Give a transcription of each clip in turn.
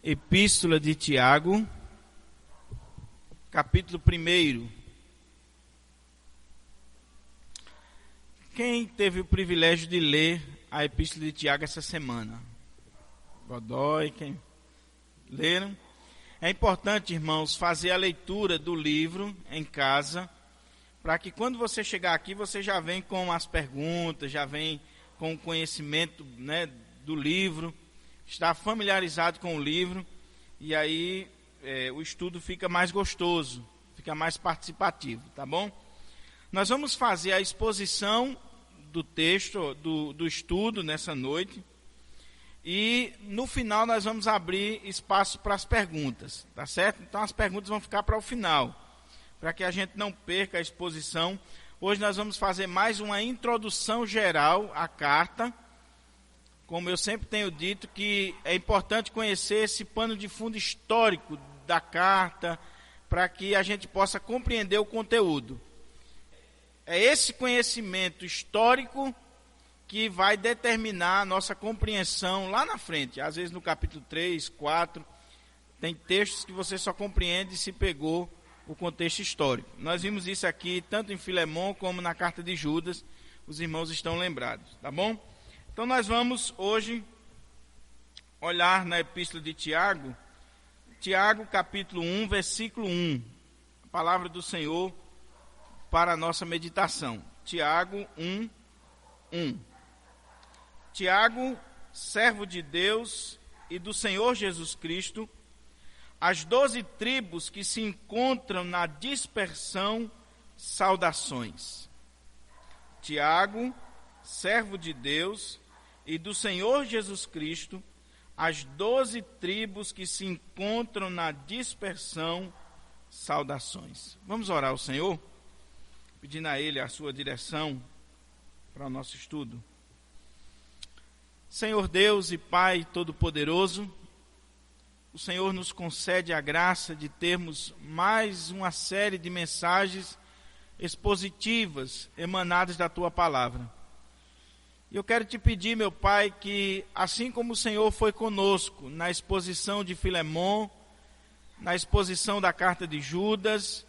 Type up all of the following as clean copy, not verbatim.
Epístola de Tiago, capítulo 1. Quem teve o privilégio de ler a Epístola de Tiago essa semana? Godoy, quem leram? É importante, irmãos, fazer a leitura do livro em casa, para que quando você chegar aqui, você já vem com as perguntas, já vem com o conhecimento, do livro, está familiarizado com o livro, e aí o estudo fica mais gostoso, fica mais participativo, tá bom? Nós vamos fazer a exposição do texto, do estudo nessa noite, e no final nós vamos abrir espaço para as perguntas, tá certo? Então as perguntas vão ficar para o final, para que a gente não perca a exposição. Hoje nós vamos fazer mais uma introdução geral à carta. Como eu sempre tenho dito, que é importante conhecer esse pano de fundo histórico da carta, para que a gente possa compreender o conteúdo. É esse conhecimento histórico que vai determinar a nossa compreensão lá na frente. Às vezes no capítulo 3, 4, tem textos que você só compreende se pegou o contexto histórico. Nós vimos isso aqui tanto em Filemon como na carta de Judas, os irmãos estão lembrados, tá bom? Então nós vamos hoje olhar na Epístola de Tiago, capítulo 1, versículo 1, a palavra do Senhor para a nossa meditação. Tiago 1, 1. Tiago, servo de Deus e do Senhor Jesus Cristo, as 12 tribos que se encontram na dispersão, saudações. Tiago, servo de Deus e do Senhor Jesus Cristo, as 12 tribos que se encontram na dispersão, saudações. Vamos orar ao Senhor, pedindo a Ele a sua direção para o nosso estudo. Senhor Deus e Pai Todo-Poderoso, o Senhor nos concede a graça de termos mais uma série de mensagens expositivas emanadas da Tua Palavra. E eu quero te pedir, meu Pai, que assim como o Senhor foi conosco na exposição de Filemon, na exposição da carta de Judas,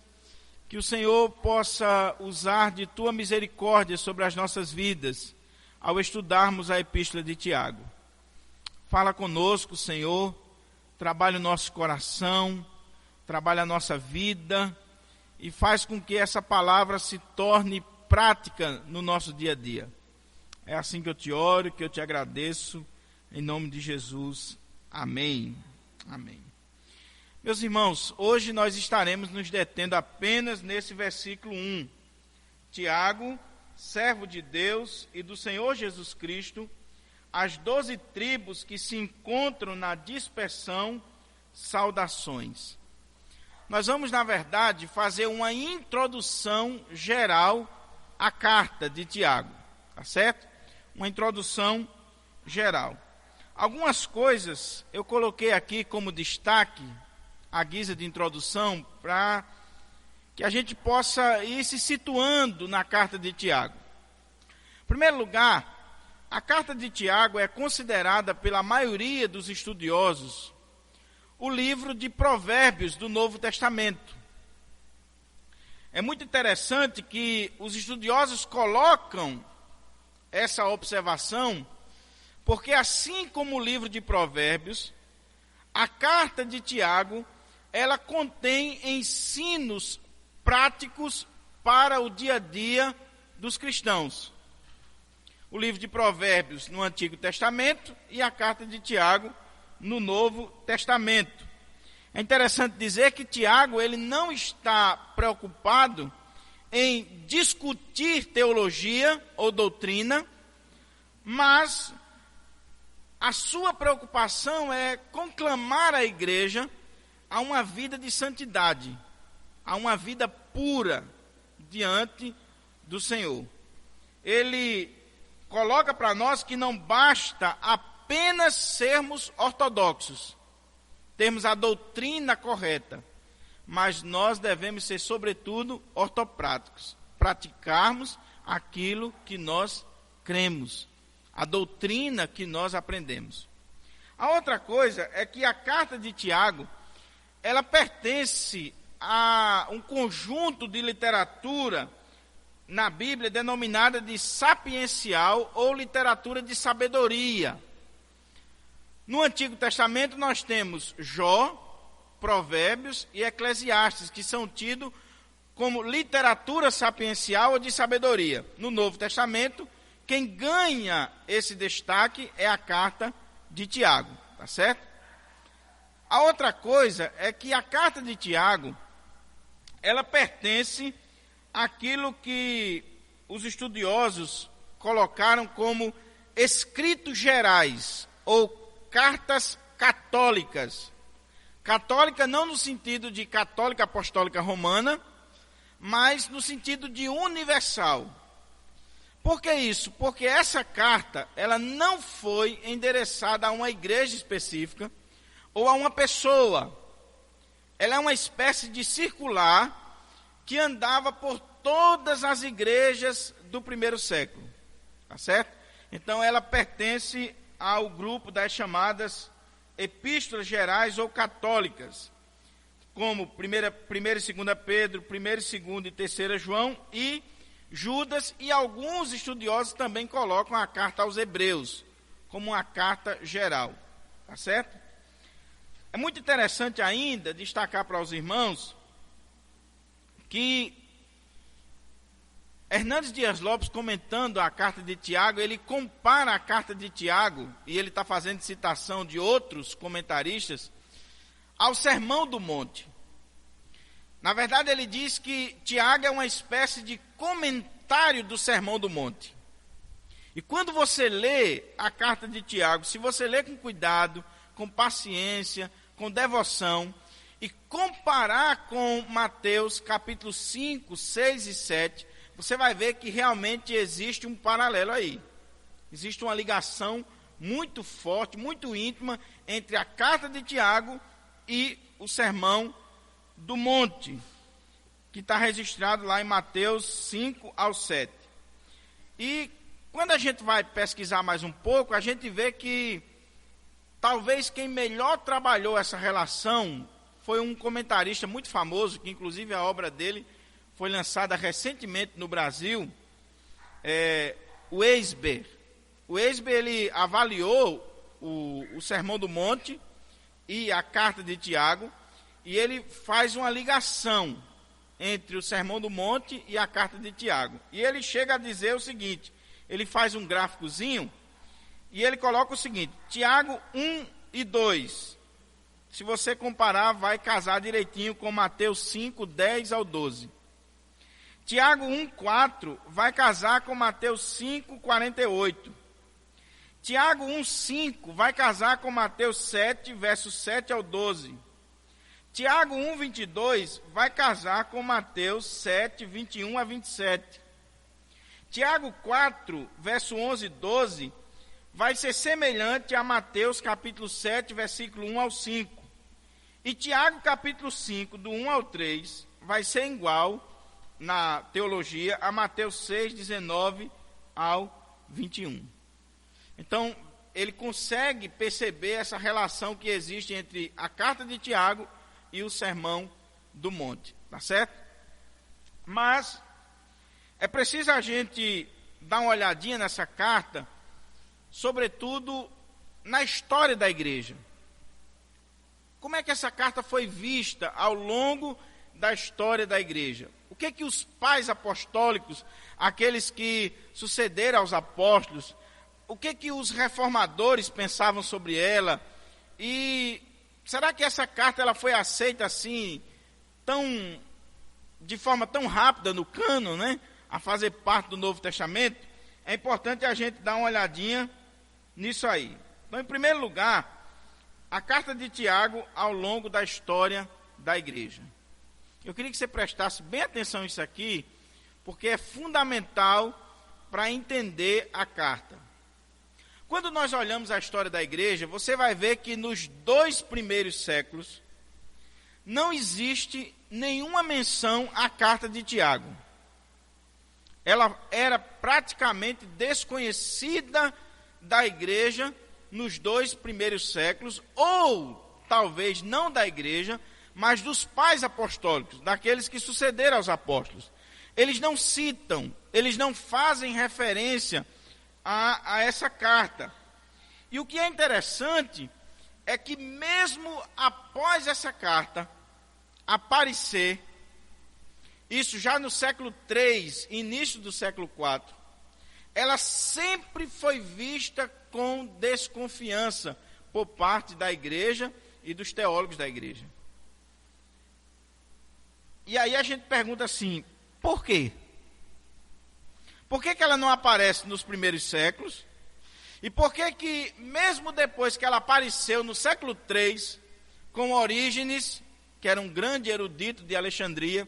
que o Senhor possa usar de Tua misericórdia sobre as nossas vidas, ao estudarmos a Epístola de Tiago. Fala conosco, Senhor, trabalha o nosso coração, trabalha a nossa vida, e faz com que essa palavra se torne prática no nosso dia a dia. É assim que eu te oro, que eu te agradeço, em nome de Jesus. Amém. Amém. Meus irmãos, hoje nós estaremos nos detendo apenas nesse versículo 1. Tiago, servo de Deus e do Senhor Jesus Cristo, as 12 tribos que se encontram na dispersão, saudações. Nós vamos, na verdade, fazer uma introdução geral à carta de Tiago, tá certo? Uma introdução geral. Algumas coisas eu coloquei aqui como destaque, à guisa de introdução, para que a gente possa ir se situando na carta de Tiago. Em primeiro lugar, a carta de Tiago é considerada pela maioria dos estudiosos o livro de Provérbios do Novo Testamento. É muito interessante que os estudiosos colocam essa observação, porque assim como o livro de Provérbios, a carta de Tiago, ela contém ensinos práticos para o dia a dia dos cristãos. O livro de Provérbios no Antigo Testamento e a carta de Tiago no Novo Testamento. É interessante dizer que Tiago ele não está preocupado em discutir teologia ou doutrina, mas a sua preocupação é conclamar a igreja a uma vida de santidade, a uma vida pura diante do Senhor. Ele coloca para nós que não basta apenas sermos ortodoxos, termos a doutrina correta, mas nós devemos ser, sobretudo, ortopráticos, praticarmos aquilo que nós cremos, a doutrina que nós aprendemos. A outra coisa é que a carta de Tiago, ela pertence a um conjunto de literatura na Bíblia denominada de sapiencial ou literatura de sabedoria. No Antigo Testamento nós temos Jó, Provérbios e Eclesiastes, que são tidos como literatura sapiencial ou de sabedoria. No Novo Testamento, quem ganha esse destaque é a carta de Tiago, tá certo? A outra coisa é que a carta de Tiago, ela pertence àquilo que os estudiosos colocaram como escritos gerais ou cartas católicas. Católica não no sentido de católica apostólica romana, mas no sentido de universal. Por que isso? Porque essa carta, ela não foi endereçada a uma igreja específica ou a uma pessoa. Ela é uma espécie de circular que andava por todas as igrejas do primeiro século. Tá certo? Então ela pertence ao grupo das chamadas epístolas gerais ou católicas, como 1 e 2 Pedro, 1 e 2 e 3 João e Judas, e alguns estudiosos também colocam a carta aos Hebreus como uma carta geral, tá certo? É muito interessante ainda destacar para os irmãos que Hernandes Dias Lopes, comentando a carta de Tiago, ele compara a carta de Tiago, e ele está fazendo citação de outros comentaristas, ao Sermão do Monte. Na verdade, ele diz que Tiago é uma espécie de comentário do Sermão do Monte. E quando você lê a carta de Tiago, se você lê com cuidado, com paciência, com devoção, e comparar com Mateus capítulo 5, 6 e 7, você vai ver que realmente existe um paralelo aí. Existe uma ligação muito forte, muito íntima, entre a carta de Tiago e o Sermão do Monte, que está registrado lá em Mateus 5 ao 7. E quando a gente vai pesquisar mais um pouco, a gente vê que talvez quem melhor trabalhou essa relação foi um comentarista muito famoso, que inclusive a obra dele foi lançada recentemente no Brasil, o Eisber. O Eisber, ele avaliou o Sermão do Monte e a carta de Tiago, e ele faz uma ligação entre o Sermão do Monte e a carta de Tiago. E ele chega a dizer o seguinte, ele faz um gráficozinho, e ele coloca o seguinte: Tiago 1 e 2, se você comparar, vai casar direitinho com Mateus 5, 10 ao 12. Tiago 1, 4 vai casar com Mateus 5, 48. Tiago 1, 5 vai casar com Mateus 7, versos 7 ao 12. Tiago 1, 22 vai casar com Mateus 7, 21 a 27. Tiago 4, verso 11 e 12, vai ser semelhante a Mateus capítulo 7, versículo 1 ao 5. E Tiago capítulo 5, do 1 ao 3, vai ser igual na teologia a Mateus 6, 19 ao 21. Então, ele consegue perceber essa relação que existe entre a carta de Tiago e o Sermão do Monte, tá certo? Mas é preciso a gente dar uma olhadinha nessa carta, sobretudo na história da igreja. Como é que essa carta foi vista ao longo da história da igreja? O que que os pais apostólicos, aqueles que sucederam aos apóstolos, o que que os reformadores pensavam sobre ela? E será que essa carta ela foi aceita assim, de forma tão rápida no cânon, né? A fazer parte do Novo Testamento? É importante a gente dar uma olhadinha nisso aí. Então, em primeiro lugar, a carta de Tiago ao longo da história da igreja. Eu queria que você prestasse bem atenção nisso aqui, porque é fundamental para entender a carta. Quando nós olhamos a história da igreja, você vai ver que nos 2 primeiros séculos não existe nenhuma menção à carta de Tiago. Ela era praticamente desconhecida da igreja nos 2 primeiros séculos, ou talvez não da igreja, mas dos pais apostólicos, daqueles que sucederam aos apóstolos. Eles não citam, eles não fazem referência a essa carta. E o que é interessante é que mesmo após essa carta aparecer, isso já no século III, início do século IV, ela sempre foi vista com desconfiança por parte da igreja e dos teólogos da igreja. E aí a gente pergunta assim, por quê? Por que ela não aparece nos primeiros séculos? E por que mesmo depois que ela apareceu no século III, com Orígenes, que era um grande erudito de Alexandria,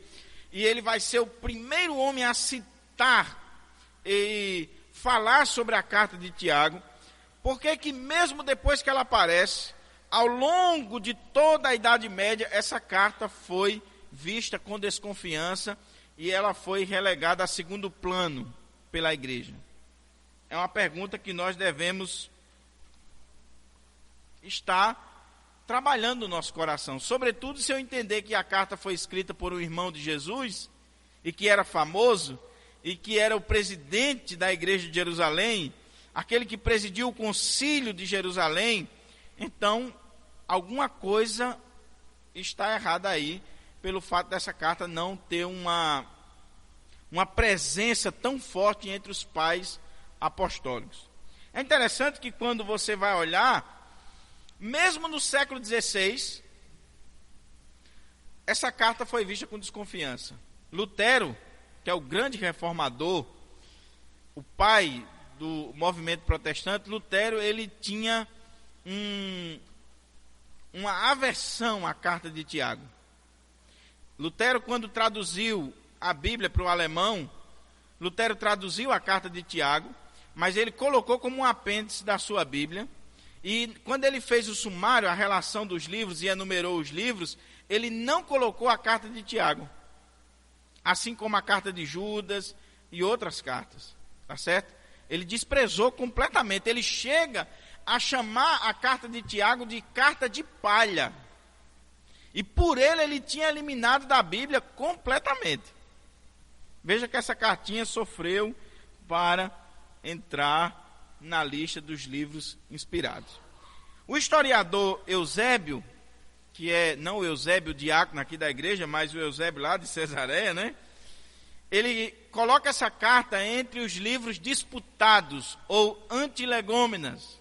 e ele vai ser o primeiro homem a citar e falar sobre a carta de Tiago, por que mesmo depois que ela aparece, ao longo de toda a Idade Média, essa carta foi vista com desconfiança e ela foi relegada a segundo plano pela igreja? É uma pergunta que nós devemos estar trabalhando no nosso coração. Sobretudo se eu entender que a carta foi escrita por um irmão de Jesus, e que era famoso, e que era o presidente da igreja de Jerusalém, aquele que presidiu o concílio de Jerusalém. Então, alguma coisa está errada aí, pelo fato dessa carta não ter uma presença tão forte entre os pais apostólicos. É interessante que quando você vai olhar, mesmo no século XVI, essa carta foi vista com desconfiança. Lutero, que é o grande reformador, o pai do movimento protestante, Lutero, ele tinha uma aversão à carta de Tiago. Lutero, quando traduziu a Bíblia para o alemão, Lutero traduziu a carta de Tiago, mas ele colocou como um apêndice da sua Bíblia, e quando ele fez o sumário, a relação dos livros e enumerou os livros, ele não colocou a carta de Tiago, assim como a carta de Judas e outras cartas, tá certo? Ele desprezou completamente, ele chega a chamar a carta de Tiago de carta de palha, e por ele tinha eliminado da Bíblia completamente. Veja que essa cartinha sofreu para entrar na lista dos livros inspirados. O historiador Eusébio, que é não o Eusébio diácono aqui da igreja, mas o Eusébio lá de Cesareia, né? Ele coloca essa carta entre os livros disputados ou antilegômenas.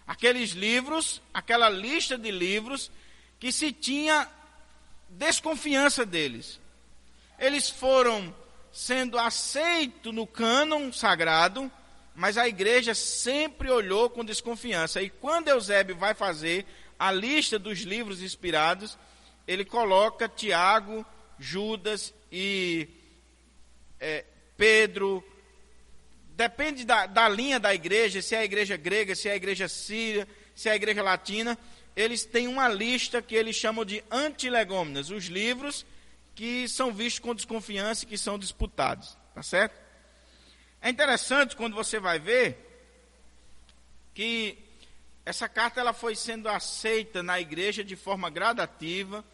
Aqueles livros, aquela lista de livros que se tinha desconfiança deles. Eles foram sendo aceitos no cânon sagrado, mas a igreja sempre olhou com desconfiança. E quando Eusébio vai fazer a lista dos livros inspirados, ele coloca Tiago, Judas e Pedro. Depende da linha da igreja, se é a igreja grega, se é a igreja síria, se é a igreja latina. Eles têm uma lista que eles chamam de antilegômenas, os livros que são vistos com desconfiança e que são disputados, tá certo? É interessante quando você vai ver que essa carta ela foi sendo aceita na igreja de forma gradativa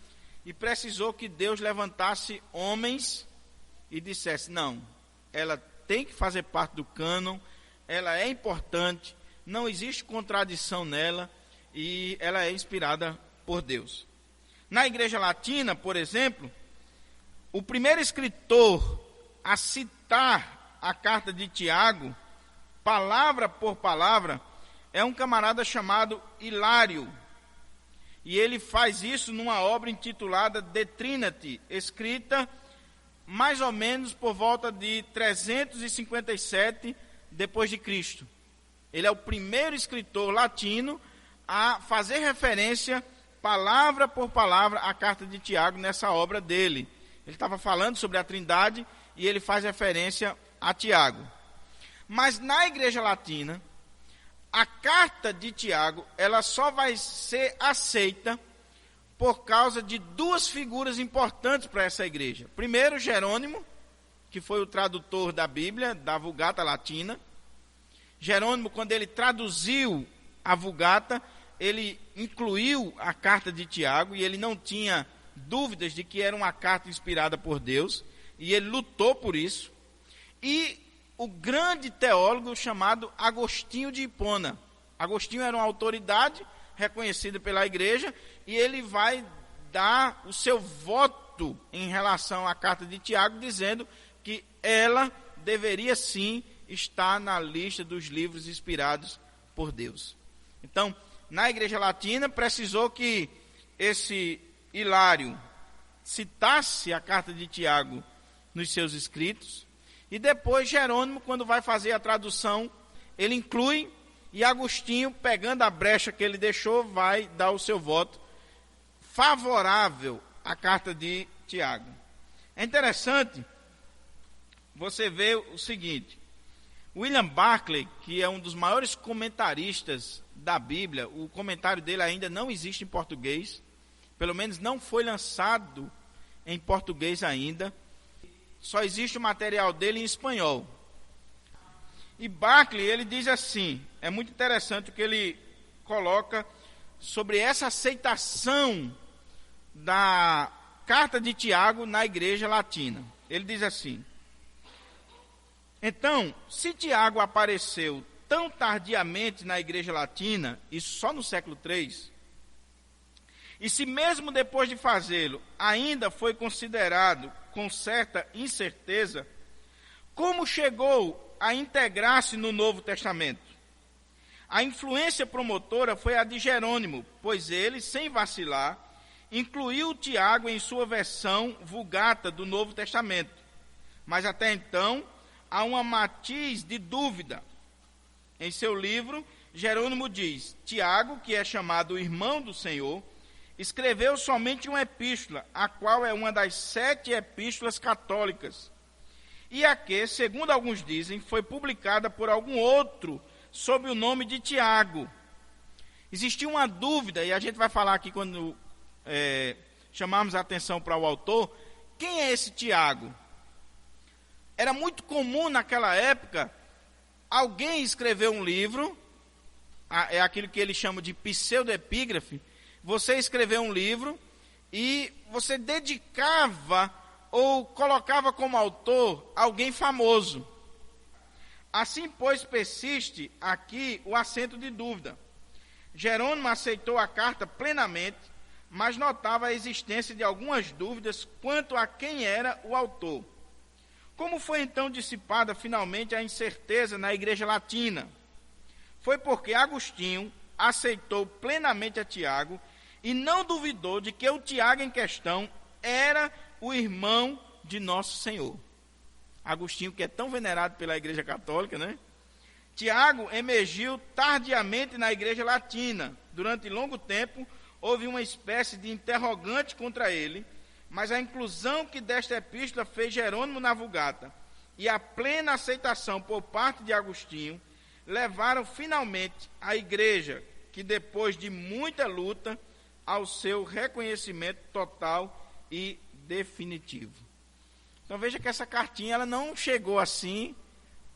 e precisou que Deus levantasse homens e dissesse, não, ela tem que fazer parte do cânon, ela é importante, não existe contradição nela e ela é inspirada por Deus. Na igreja latina, por exemplo, o primeiro escritor a citar a carta de Tiago, palavra por palavra, é um camarada chamado Hilário. E ele faz isso numa obra intitulada De Trinity, escrita mais ou menos por volta de 357 depois de Cristo. Ele é o primeiro escritor latino a fazer referência, palavra por palavra, à carta de Tiago nessa obra dele. Ele estava falando sobre a Trindade e ele faz referência a Tiago. Mas na igreja latina, a carta de Tiago, ela só vai ser aceita por causa de duas figuras importantes para essa igreja. Primeiro, Jerônimo, que foi o tradutor da Bíblia, da Vulgata Latina. Jerônimo, quando ele traduziu a Vulgata, ele incluiu a carta de Tiago, e ele não tinha dúvidas de que era uma carta inspirada por Deus, e ele lutou por isso. E o grande teólogo chamado Agostinho de Hipona. Agostinho era uma autoridade reconhecida pela igreja, e ele vai dar o seu voto em relação à carta de Tiago, dizendo que ela deveria sim estar na lista dos livros inspirados por Deus. Então, na Igreja Latina, precisou que esse Hilário citasse a carta de Tiago nos seus escritos, e depois Jerônimo, quando vai fazer a tradução, ele inclui, e Agostinho, pegando a brecha que ele deixou, vai dar o seu voto favorável à carta de Tiago. É interessante você ver o seguinte: William Barclay, que é um dos maiores comentaristas da Bíblia, o comentário dele ainda não existe em português, pelo menos não foi lançado em português ainda, só existe o material dele em espanhol. E Barclay, ele diz assim, é muito interessante o que ele coloca sobre essa aceitação da carta de Tiago na Igreja Latina. Ele diz assim: então, se Tiago apareceu tão tardiamente na Igreja Latina, e só no século III, e se mesmo depois de fazê-lo ainda foi considerado com certa incerteza, como chegou a integrar-se no Novo Testamento? A influência promotora foi a de Jerônimo, pois ele, sem vacilar, incluiu Tiago em sua versão Vulgata do Novo Testamento. Mas até então, há uma matiz de dúvida. Em seu livro, Jerônimo diz: Tiago, que é chamado irmão do Senhor, escreveu somente uma epístola, a qual é uma das 7 epístolas católicas, e a que, segundo alguns dizem, foi publicada por algum outro sob o nome de Tiago. Existia uma dúvida, e a gente vai falar aqui quando chamarmos a atenção para o autor: quem é esse Tiago? Era muito comum naquela época alguém escrever um livro, é aquilo que eles chamam de pseudoepígrafe. Você escreveu um livro e você dedicava ou colocava como autor alguém famoso. Assim, pois, persiste aqui o acento de dúvida. Jerônimo aceitou a carta plenamente, mas notava a existência de algumas dúvidas quanto a quem era o autor. Como foi então dissipada finalmente a incerteza na Igreja Latina? Foi porque Agostinho aceitou plenamente a Tiago e não duvidou de que o Tiago em questão era o irmão de Nosso Senhor. Agostinho, que é tão venerado pela Igreja Católica, né? Tiago emergiu tardiamente na Igreja Latina. Durante longo tempo, houve uma espécie de interrogante contra ele, mas a inclusão que desta epístola fez Jerônimo na Vulgata e a plena aceitação por parte de Agostinho levaram finalmente a Igreja, que depois de muita luta, ao seu reconhecimento total e definitivo. Então veja que essa cartinha ela não chegou assim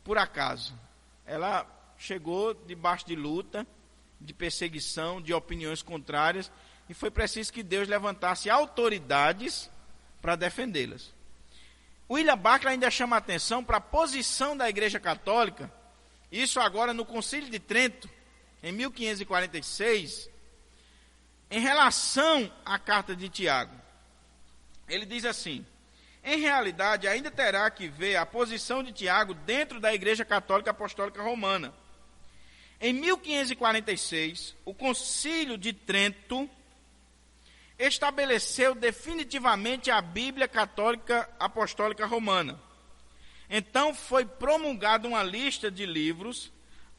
por acaso. Ela chegou debaixo de luta, de perseguição, de opiniões contrárias, e foi preciso que Deus levantasse autoridades para defendê-las. William Barclay ainda chama a atenção para a posição da Igreja Católica, isso agora no Concílio de Trento, em 1546, em relação à carta de Tiago. Ele diz assim: em realidade, ainda terá que ver a posição de Tiago dentro da Igreja Católica Apostólica Romana. Em 1546, o Concílio de Trento estabeleceu definitivamente a Bíblia Católica Apostólica Romana. Então foi promulgada uma lista de livros,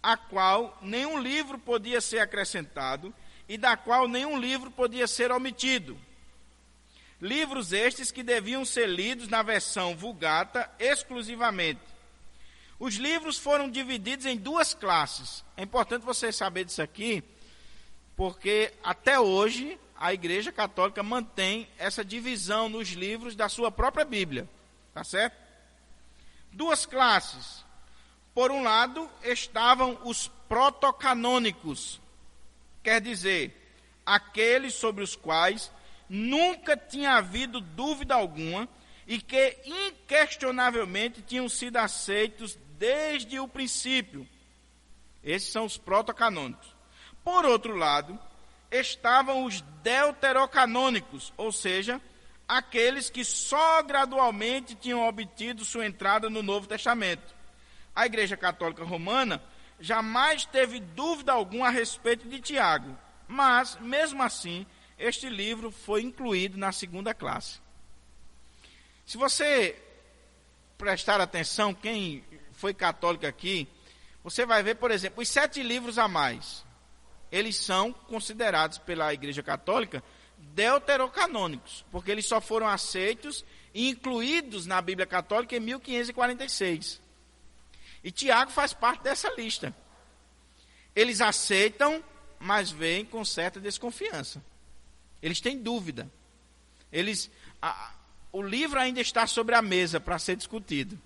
a qual nenhum livro podia ser acrescentado e da qual nenhum livro podia ser omitido. Livros estes que deviam ser lidos na versão Vulgata exclusivamente. Os livros foram divididos em 2 classes. É importante você saber disso aqui, porque até hoje a Igreja Católica mantém essa divisão nos livros da sua própria Bíblia. Tá certo? 2 classes. Por um lado, estavam os protocanônicos. quer dizer, aqueles sobre os quais nunca tinha havido dúvida alguma e que inquestionavelmente tinham sido aceitos desde o princípio. Esses são os protocanônicos. Por outro lado, estavam os deuterocanônicos, ou seja, aqueles que só gradualmente tinham obtido sua entrada no Novo Testamento. A Igreja Católica Romana jamais teve dúvida alguma a respeito de Tiago, mas, mesmo assim, este livro foi incluído na segunda classe. Se você prestar atenção, quem foi católico aqui, você vai ver, por exemplo, os 7 livros a mais. Eles são considerados pela Igreja Católica deuterocanônicos, porque eles só foram aceitos e incluídos na Bíblia Católica em 1546. E Tiago faz parte dessa lista. Eles aceitam, mas veem com certa desconfiança. Eles têm dúvida. O livro ainda está sobre a mesa para ser discutido.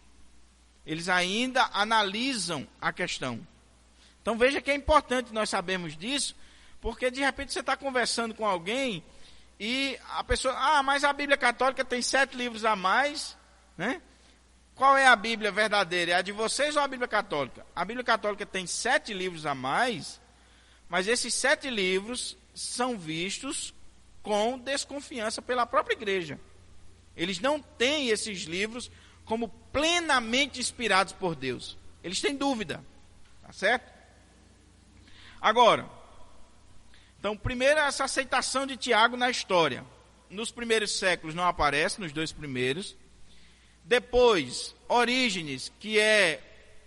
Eles ainda analisam a questão. Então veja que é importante nós sabermos disso, porque de repente você está conversando com alguém e a pessoa, mas a Bíblia Católica tem 7 livros a mais, né? Qual é a Bíblia verdadeira? É a de vocês ou a Bíblia Católica? A Bíblia Católica tem 7 livros a mais, mas esses 7 livros são vistos com desconfiança pela própria igreja. Eles não têm esses livros como plenamente inspirados por Deus. Eles têm dúvida, tá certo? Agora, então, primeiro essa aceitação de Tiago na história. Nos primeiros séculos não aparece, nos 2 primeiros. Depois, Orígenes, que é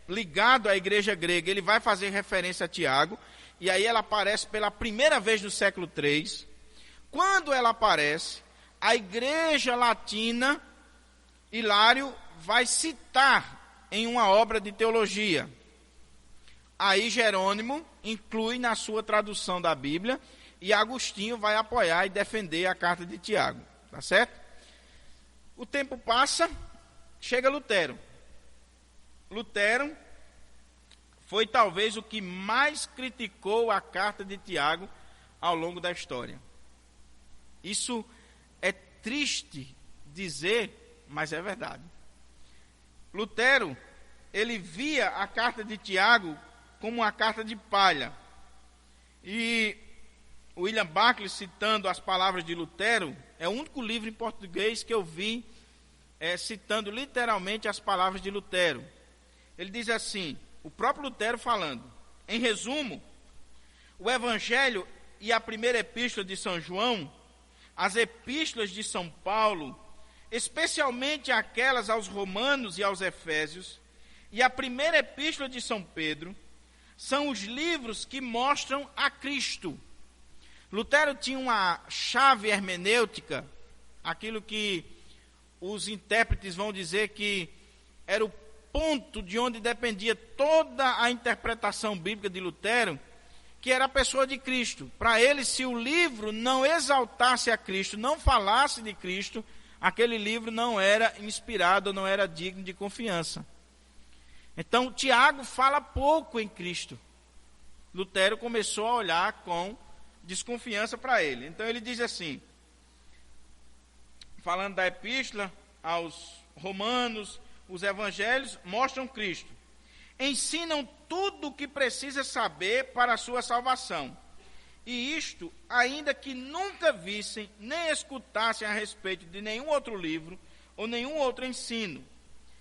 ligado à igreja grega, ele vai fazer referência a Tiago, e aí ela aparece pela primeira vez no século III. Quando ela aparece, a igreja latina, Hilário, vai citar em uma obra de teologia. Aí Jerônimo inclui na sua tradução da Bíblia, e Agostinho vai apoiar e defender a carta de Tiago, tá certo? O tempo passa, chega Lutero. Lutero foi talvez o que mais criticou a carta de Tiago ao longo da história. Isso é triste dizer, mas é verdade. Lutero, ele via a carta de Tiago como uma carta de palha. E William Barclay, citando as palavras de Lutero, é o único livro em português que eu vi citando literalmente as palavras de Lutero. Ele diz assim, o próprio Lutero falando, em resumo, o Evangelho e a primeira epístola de São João, as epístolas de São Paulo, especialmente aquelas aos Romanos e aos Efésios, e a primeira epístola de São Pedro, são os livros que mostram a Cristo. Lutero tinha uma chave hermenêutica, aquilo que os intérpretes vão dizer que era o ponto de onde dependia toda a interpretação bíblica de Lutero, que era a pessoa de Cristo. Para ele, se o livro não exaltasse a Cristo, não falasse de Cristo, aquele livro não era inspirado, não era digno de confiança. Então, Tiago fala pouco em Cristo. Lutero começou a olhar com desconfiança para ele. Então, ele diz assim, falando da epístola aos Romanos, os evangelhos mostram Cristo. Ensinam tudo o que precisa saber para a sua salvação. E isto, ainda que nunca vissem, nem escutassem a respeito de nenhum outro livro ou nenhum outro ensino.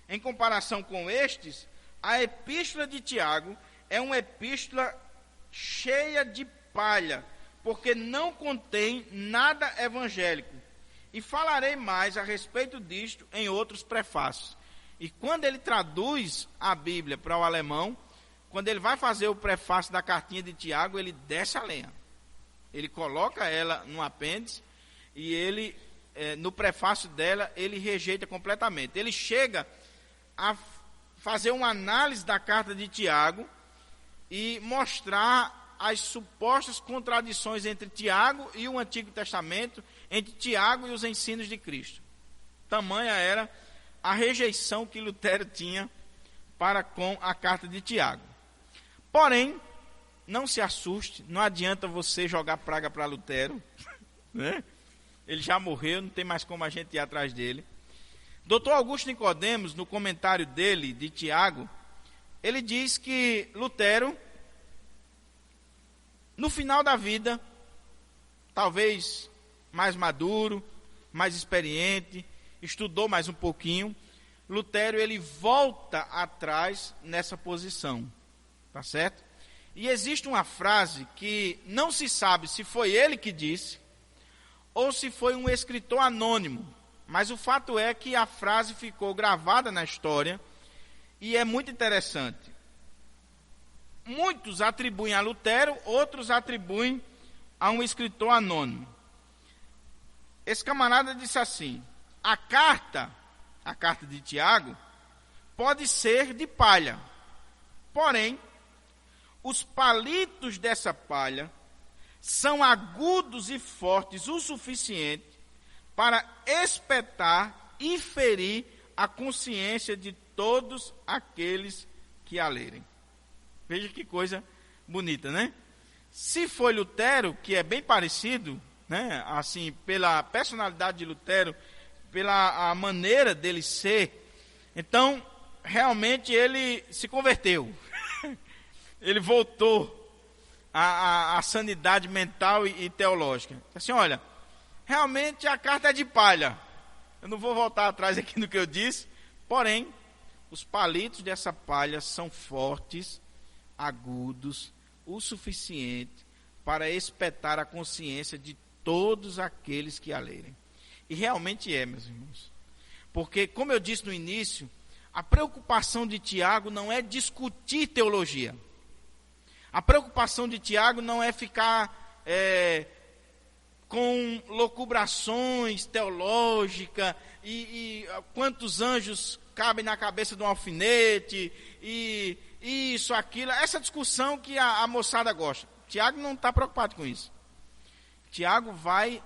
Em comparação com estes, a epístola de Tiago é uma epístola cheia de palha, porque não contém nada evangélico. E falarei mais a respeito disto em outros prefácios. E quando ele traduz a Bíblia para o alemão, quando ele vai fazer o prefácio da cartinha de Tiago, ele desce a lenha. Ele coloca ela no apêndice e ele, no prefácio dela, ele rejeita completamente. Ele chega a fazer uma análise da carta de Tiago e mostrar as supostas contradições entre Tiago e o Antigo Testamento, entre Tiago e os ensinos de Cristo. Tamanha era a rejeição que Lutero tinha para com a carta de Tiago. Porém, não se assuste, não adianta você jogar praga para Lutero, né? Ele já morreu, não tem mais como a gente ir atrás dele. Dr. Augusto Nicodemos, no comentário dele, de Tiago, ele diz que Lutero, no final da vida, talvez mais maduro, mais experiente, estudou mais um pouquinho, Lutero ele volta atrás nessa posição, tá certo? E existe uma frase que não se sabe se foi ele que disse ou se foi um escritor anônimo, mas o fato é que a frase ficou gravada na história e é muito interessante. Muitos atribuem a Lutero, outros atribuem a um escritor anônimo. Esse camarada disse assim: a carta de Tiago, pode ser de palha, porém, os palitos dessa palha são agudos e fortes o suficiente para espetar e ferir a consciência de todos aqueles que a lerem. Veja que coisa bonita, né? Se foi Lutero, que é bem parecido, né, assim, pela personalidade de Lutero, pela a maneira dele ser, então, realmente ele se converteu. Ele voltou à sanidade mental e teológica. Assim, olha, realmente a carta é de palha. Eu não vou voltar atrás aqui no que eu disse, porém, os palitos dessa palha são fortes, agudos, o suficiente para espetar a consciência de todos aqueles que a lerem. E realmente é, meus irmãos. Porque, como eu disse no início, a preocupação de Tiago não é discutir teologia. A preocupação de Tiago não é ficar com locubrações teológicas e quantos anjos cabem na cabeça de um alfinete e isso, aquilo. Essa discussão que a moçada gosta. Tiago não está preocupado com isso. Tiago vai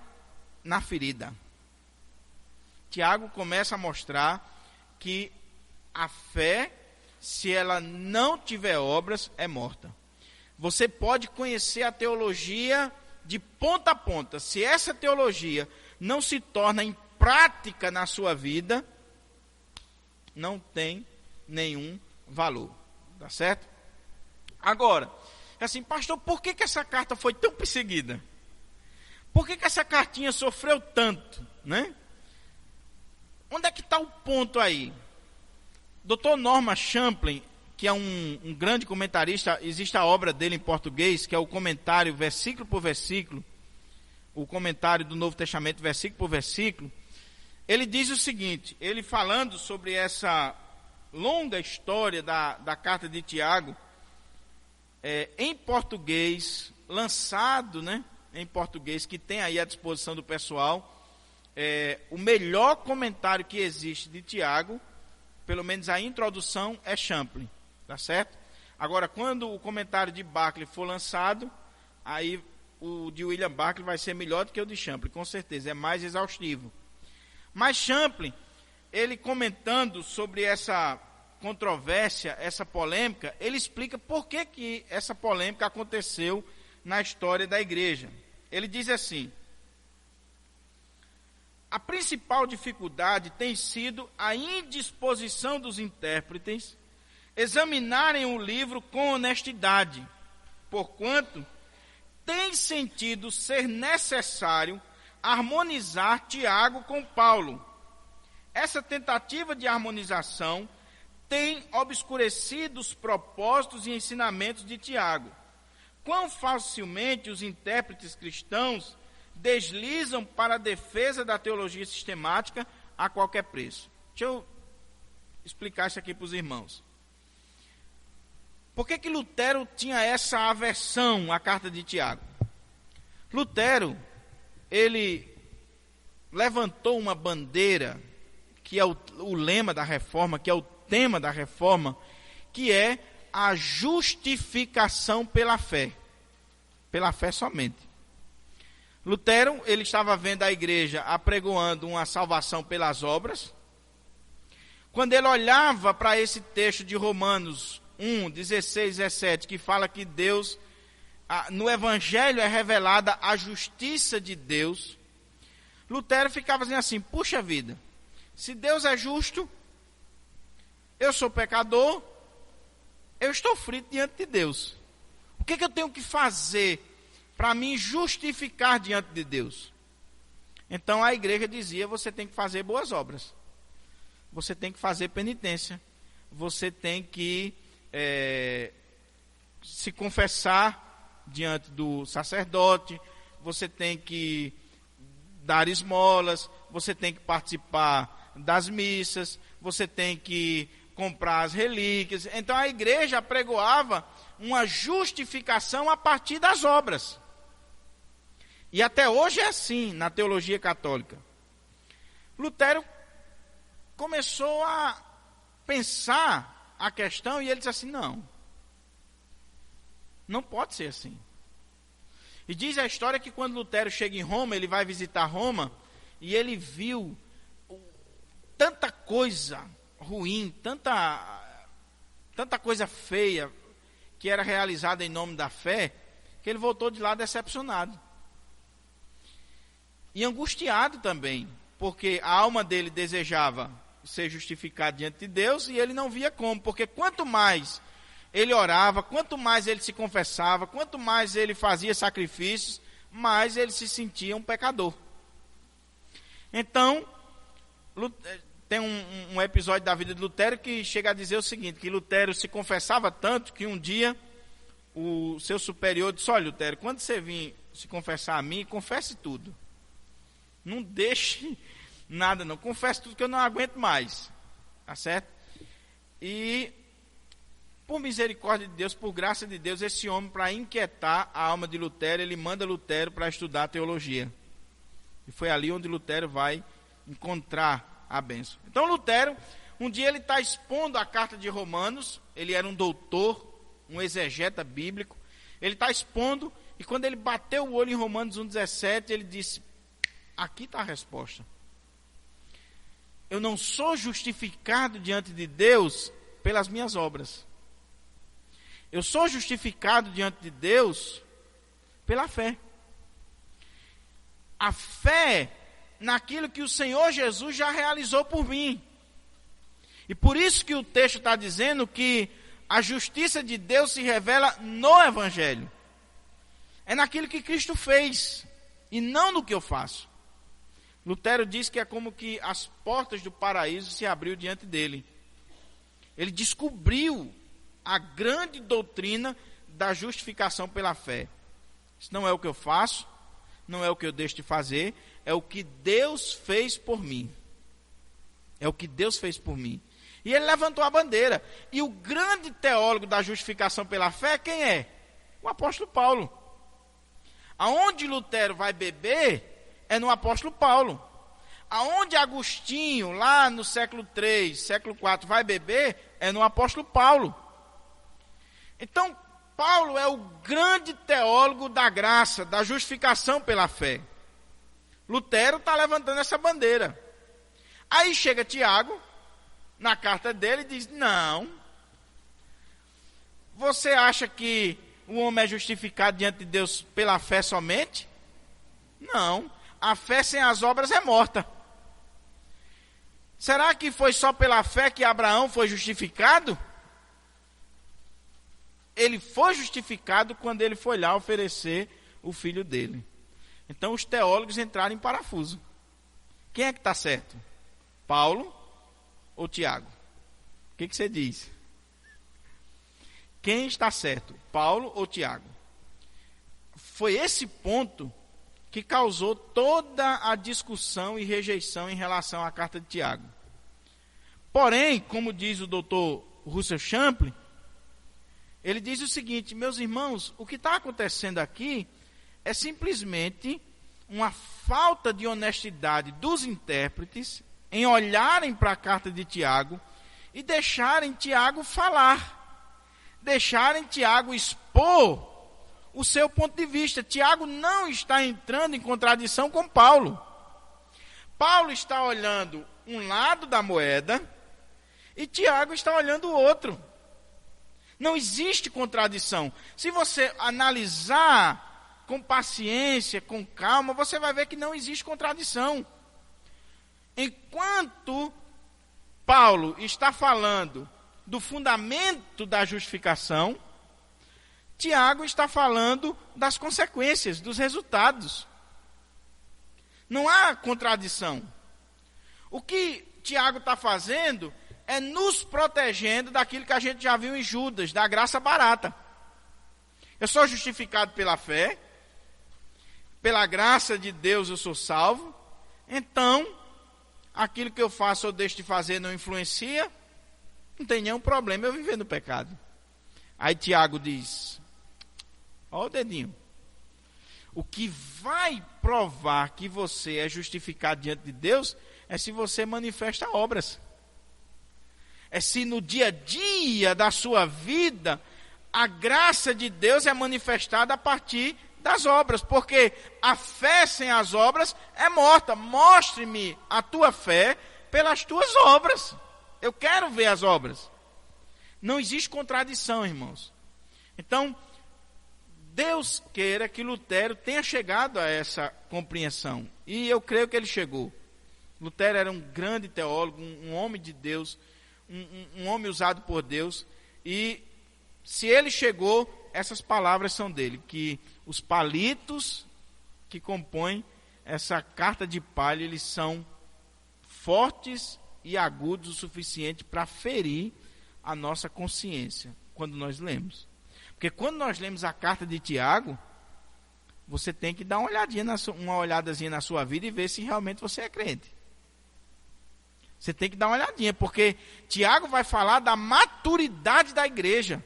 na ferida. Tiago começa a mostrar que a fé, se ela não tiver obras, é morta. Você pode conhecer a teologia de ponta a ponta. Se essa teologia não se torna em prática na sua vida, não tem nenhum valor. Tá certo? Agora, assim, pastor, por que essa carta foi tão perseguida? Por que essa cartinha sofreu tanto, né? Onde é que está o ponto aí? Dr. Norman Champlin, que é um grande comentarista, existe a obra dele em português, que é o comentário versículo por versículo, o comentário do Novo Testamento versículo por versículo. Ele diz o seguinte, ele falando sobre essa longa história da carta de Tiago, em português, lançado, né, em português, que tem aí à disposição do pessoal, o melhor comentário que existe de Tiago, pelo menos a introdução, é Champlin, tá certo? Agora, quando o comentário de Barclay for lançado, aí o de William Barclay vai ser melhor do que o de Champlin, com certeza, é mais exaustivo. Mas Champlin, ele comentando sobre essa controvérsia, essa polêmica, ele explica por que essa polêmica aconteceu na história da igreja. Ele diz assim: a principal dificuldade tem sido a indisposição dos intérpretes examinarem o livro com honestidade, porquanto tem sentido ser necessário harmonizar Tiago com Paulo. Essa tentativa de harmonização tem obscurecido os propósitos e ensinamentos de Tiago. Quão facilmente os intérpretes cristãos deslizam para a defesa da teologia sistemática a qualquer preço. Deixa eu explicar isso aqui para os irmãos. Por que Lutero tinha essa aversão à carta de Tiago? Lutero, ele levantou uma bandeira, que é o lema da reforma, que é o tema da reforma, que é a justificação pela fé somente. Lutero, ele estava vendo a igreja apregoando uma salvação pelas obras. Quando ele olhava para esse texto de Romanos 1, 16, 17, que fala que Deus no Evangelho é revelada a justiça de Deus, Lutero ficava dizendo assim, puxa vida, se Deus é justo, eu sou pecador, eu estou frito diante de Deus. O que eu tenho que fazer para me justificar diante de Deus? Então a igreja dizia, você tem que fazer boas obras. Você tem que fazer penitência. Você tem que se confessar diante do sacerdote. Você tem que dar esmolas. Você tem que participar das missas. Você tem que comprar as relíquias. Então a igreja apregoava uma justificação a partir das obras. E até hoje é assim na teologia católica. Lutero começou a pensar a questão e ele disse assim, não pode ser assim. E diz a história que quando Lutero chega em Roma, ele vai visitar Roma, e ele viu tanta coisa ruim, tanta coisa feia que era realizada em nome da fé, que ele voltou de lá decepcionado. E angustiado também, porque a alma dele desejava ser justificado diante de Deus e ele não via como, porque quanto mais ele orava, quanto mais ele se confessava, quanto mais ele fazia sacrifícios, mais ele se sentia um pecador. Então, tem um episódio da vida de Lutero que chega a dizer o seguinte, que Lutero se confessava tanto que um dia o seu superior disse, olha Lutero, quando você vir se confessar a mim, confesse tudo. Não deixe nada não, confesse tudo que eu não aguento mais, tá certo? E por misericórdia de Deus, por graça de Deus, esse homem, para inquietar a alma de Lutero, ele manda Lutero para estudar teologia. E foi ali onde Lutero vai encontrar a bênção. Então Lutero, um dia ele está expondo a carta de Romanos, ele era um doutor, um exegeta bíblico, ele está expondo, e quando ele bateu o olho em Romanos 1,17, ele disse, aqui está a resposta. Eu não sou justificado diante de Deus pelas minhas obras. Eu sou justificado diante de Deus pela fé. A fé naquilo que o Senhor Jesus já realizou por mim. E por isso que o texto está dizendo que a justiça de Deus se revela no Evangelho. É naquilo que Cristo fez e não no que eu faço. Lutero diz que é como que as portas do paraíso se abriu diante dele. Ele descobriu a grande doutrina da justificação pela fé. Isso não é o que eu faço, não é o que eu deixo de fazer, é o que Deus fez por mim. É o que Deus fez por mim. E ele levantou a bandeira. E o grande teólogo da justificação pela fé, quem é? O apóstolo Paulo. Aonde Lutero vai beber é no apóstolo Paulo. Aonde Agostinho, lá no século 3, século 4, vai beber, é no apóstolo Paulo. Então, Paulo é o grande teólogo da graça, da justificação pela fé. Lutero está levantando essa bandeira. Aí chega Tiago, na carta dele, e diz, não, você acha que o homem é justificado diante de Deus pela fé somente? Não. A fé sem as obras é morta. Será que foi só pela fé que Abraão foi justificado? Ele foi justificado quando ele foi lá oferecer o filho dele. Então os teólogos entraram em parafuso. Quem é que está certo? Paulo ou Tiago? O que você diz? Quem está certo? Paulo ou Tiago? Foi esse ponto que causou toda a discussão e rejeição em relação à carta de Tiago. Porém, como diz o doutor Russell Champlin, ele diz o seguinte, meus irmãos, o que está acontecendo aqui é simplesmente uma falta de honestidade dos intérpretes em olharem para a carta de Tiago e deixarem Tiago falar, deixarem Tiago expor o seu ponto de vista. Tiago não está entrando em contradição com Paulo. Paulo está olhando um lado da moeda e Tiago está olhando o outro. Não existe contradição. Se você analisar com paciência, com calma, você vai ver que não existe contradição. Enquanto Paulo está falando do fundamento da justificação, Tiago está falando das consequências, dos resultados. Não há contradição. O que Tiago está fazendo é nos protegendo daquilo que a gente já viu em Judas, da graça barata. Eu sou justificado pela fé, pela graça de Deus eu sou salvo, então, aquilo que eu faço ou deixo de fazer não influencia, não tem nenhum problema eu viver no pecado. Aí Tiago diz, olha o dedinho, o que vai provar que você é justificado diante de Deus é se você manifesta obras. É se no dia a dia da sua vida, a graça de Deus é manifestada a partir das obras, porque a fé sem as obras é morta. Mostre-me a tua fé pelas tuas obras. Eu quero ver as obras. Não existe contradição, irmãos. Então, Deus queira que Lutero tenha chegado a essa compreensão. E eu creio que ele chegou. Lutero era um grande teólogo, um homem de Deus, um homem usado por Deus. E se ele chegou, essas palavras são dele, que os palitos que compõem essa carta de palha, eles são fortes e agudos o suficiente para ferir a nossa consciência quando nós lemos. Porque quando nós lemos a carta de Tiago, você tem que dar uma olhadazinha na sua vida e ver se realmente você é crente. Você tem que dar uma olhadinha, porque Tiago vai falar da maturidade da igreja.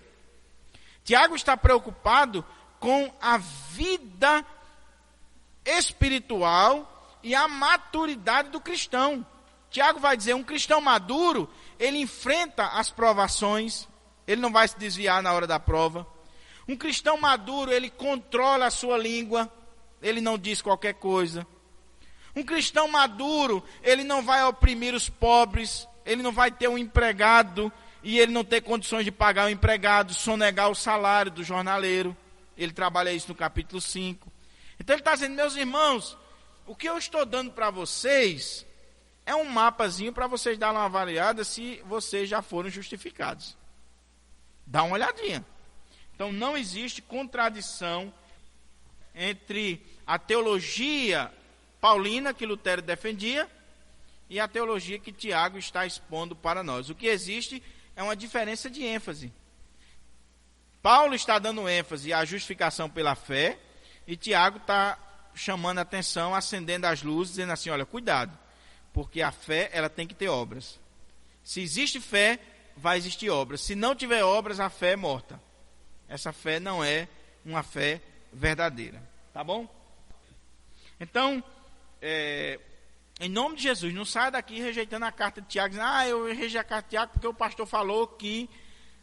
Tiago está preocupado com a vida espiritual e a maturidade do cristão. Tiago vai dizer, um cristão maduro, ele enfrenta as provações, ele não vai se desviar na hora da prova. Um cristão maduro, ele controla a sua língua, ele não diz qualquer coisa. Um cristão maduro, ele não vai oprimir os pobres, ele não vai ter um empregado e ele não ter condições de pagar o empregado, sonegar o salário do jornaleiro. Ele trabalha isso no capítulo 5. Então ele está dizendo, meus irmãos, o que eu estou dando para vocês é um mapazinho para vocês darem uma avaliada se vocês já foram justificados. Dá uma olhadinha. Então não existe contradição entre a teologia paulina que Lutero defendia e a teologia que Tiago está expondo para nós. O que existe é uma diferença de ênfase. Paulo está dando ênfase à justificação pela fé e Tiago está chamando a atenção, acendendo as luzes, dizendo assim, olha, cuidado, porque a fé ela tem que ter obras. Se existe fé, vai existir obras. Se não tiver obras, a fé é morta. Essa fé não é uma fé verdadeira. Tá bom? Então, em nome de Jesus, não saia daqui rejeitando a carta de Tiago, dizendo, eu rejeitei a carta de Tiago porque o pastor falou que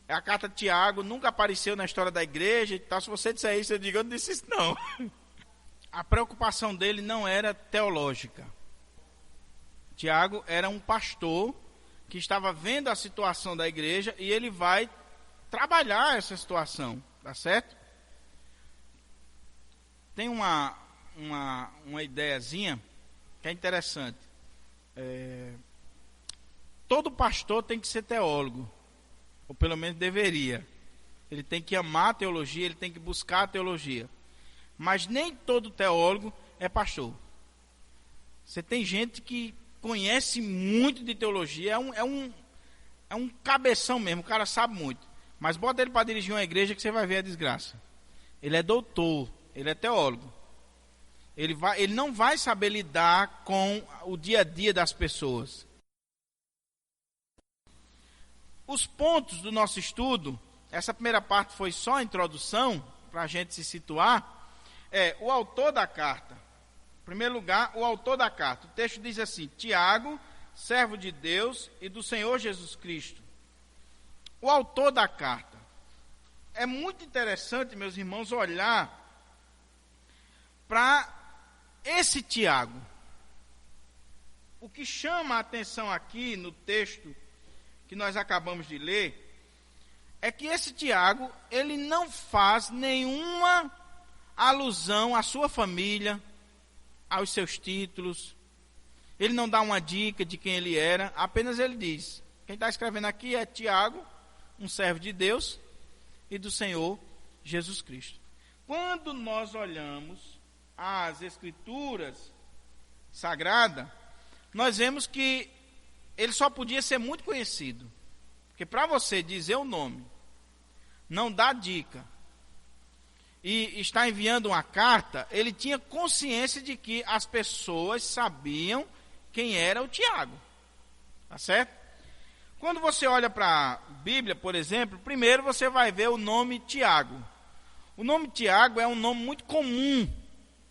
a carta de Tiago nunca apareceu na história da igreja e tal. Se você disser isso, eu digo, eu não disse isso não. A preocupação dele não era teológica. Tiago era um pastor que estava vendo a situação da igreja e ele vai trabalhar essa situação, tá certo? Tem uma ideiazinha que é interessante. Todo pastor tem que ser teólogo, ou pelo menos deveria. Ele tem que amar a teologia, ele tem que buscar a teologia. Mas nem todo teólogo é pastor. Você tem gente que conhece muito de teologia, é um cabeção mesmo, o cara sabe muito. Mas bota ele para dirigir uma igreja que você vai ver a desgraça. Ele é doutor, ele é teólogo. Ele não vai saber lidar com o dia a dia das pessoas. Os pontos do nosso estudo, essa primeira parte foi só a introdução, para a gente se situar, o autor da carta. Em primeiro lugar, o autor da carta. O texto diz assim, Tiago, servo de Deus e do Senhor Jesus Cristo. O autor da carta. É muito interessante, meus irmãos, olhar para esse Tiago. O que chama a atenção aqui no texto que nós acabamos de ler é que esse Tiago, ele não faz nenhuma alusão à sua família, aos seus títulos. Ele não dá uma dica de quem ele era, apenas ele diz: quem está escrevendo aqui é Tiago, um servo de Deus e do Senhor Jesus Cristo. Quando nós olhamos as Escrituras Sagradas, nós vemos que ele só podia ser muito conhecido. Porque para você dizer o nome, não dá dica, e está enviando uma carta, ele tinha consciência de que as pessoas sabiam quem era o Tiago. Tá certo? Quando você olha para a Bíblia, por exemplo, primeiro você vai ver o nome Tiago. O nome Tiago é um nome muito comum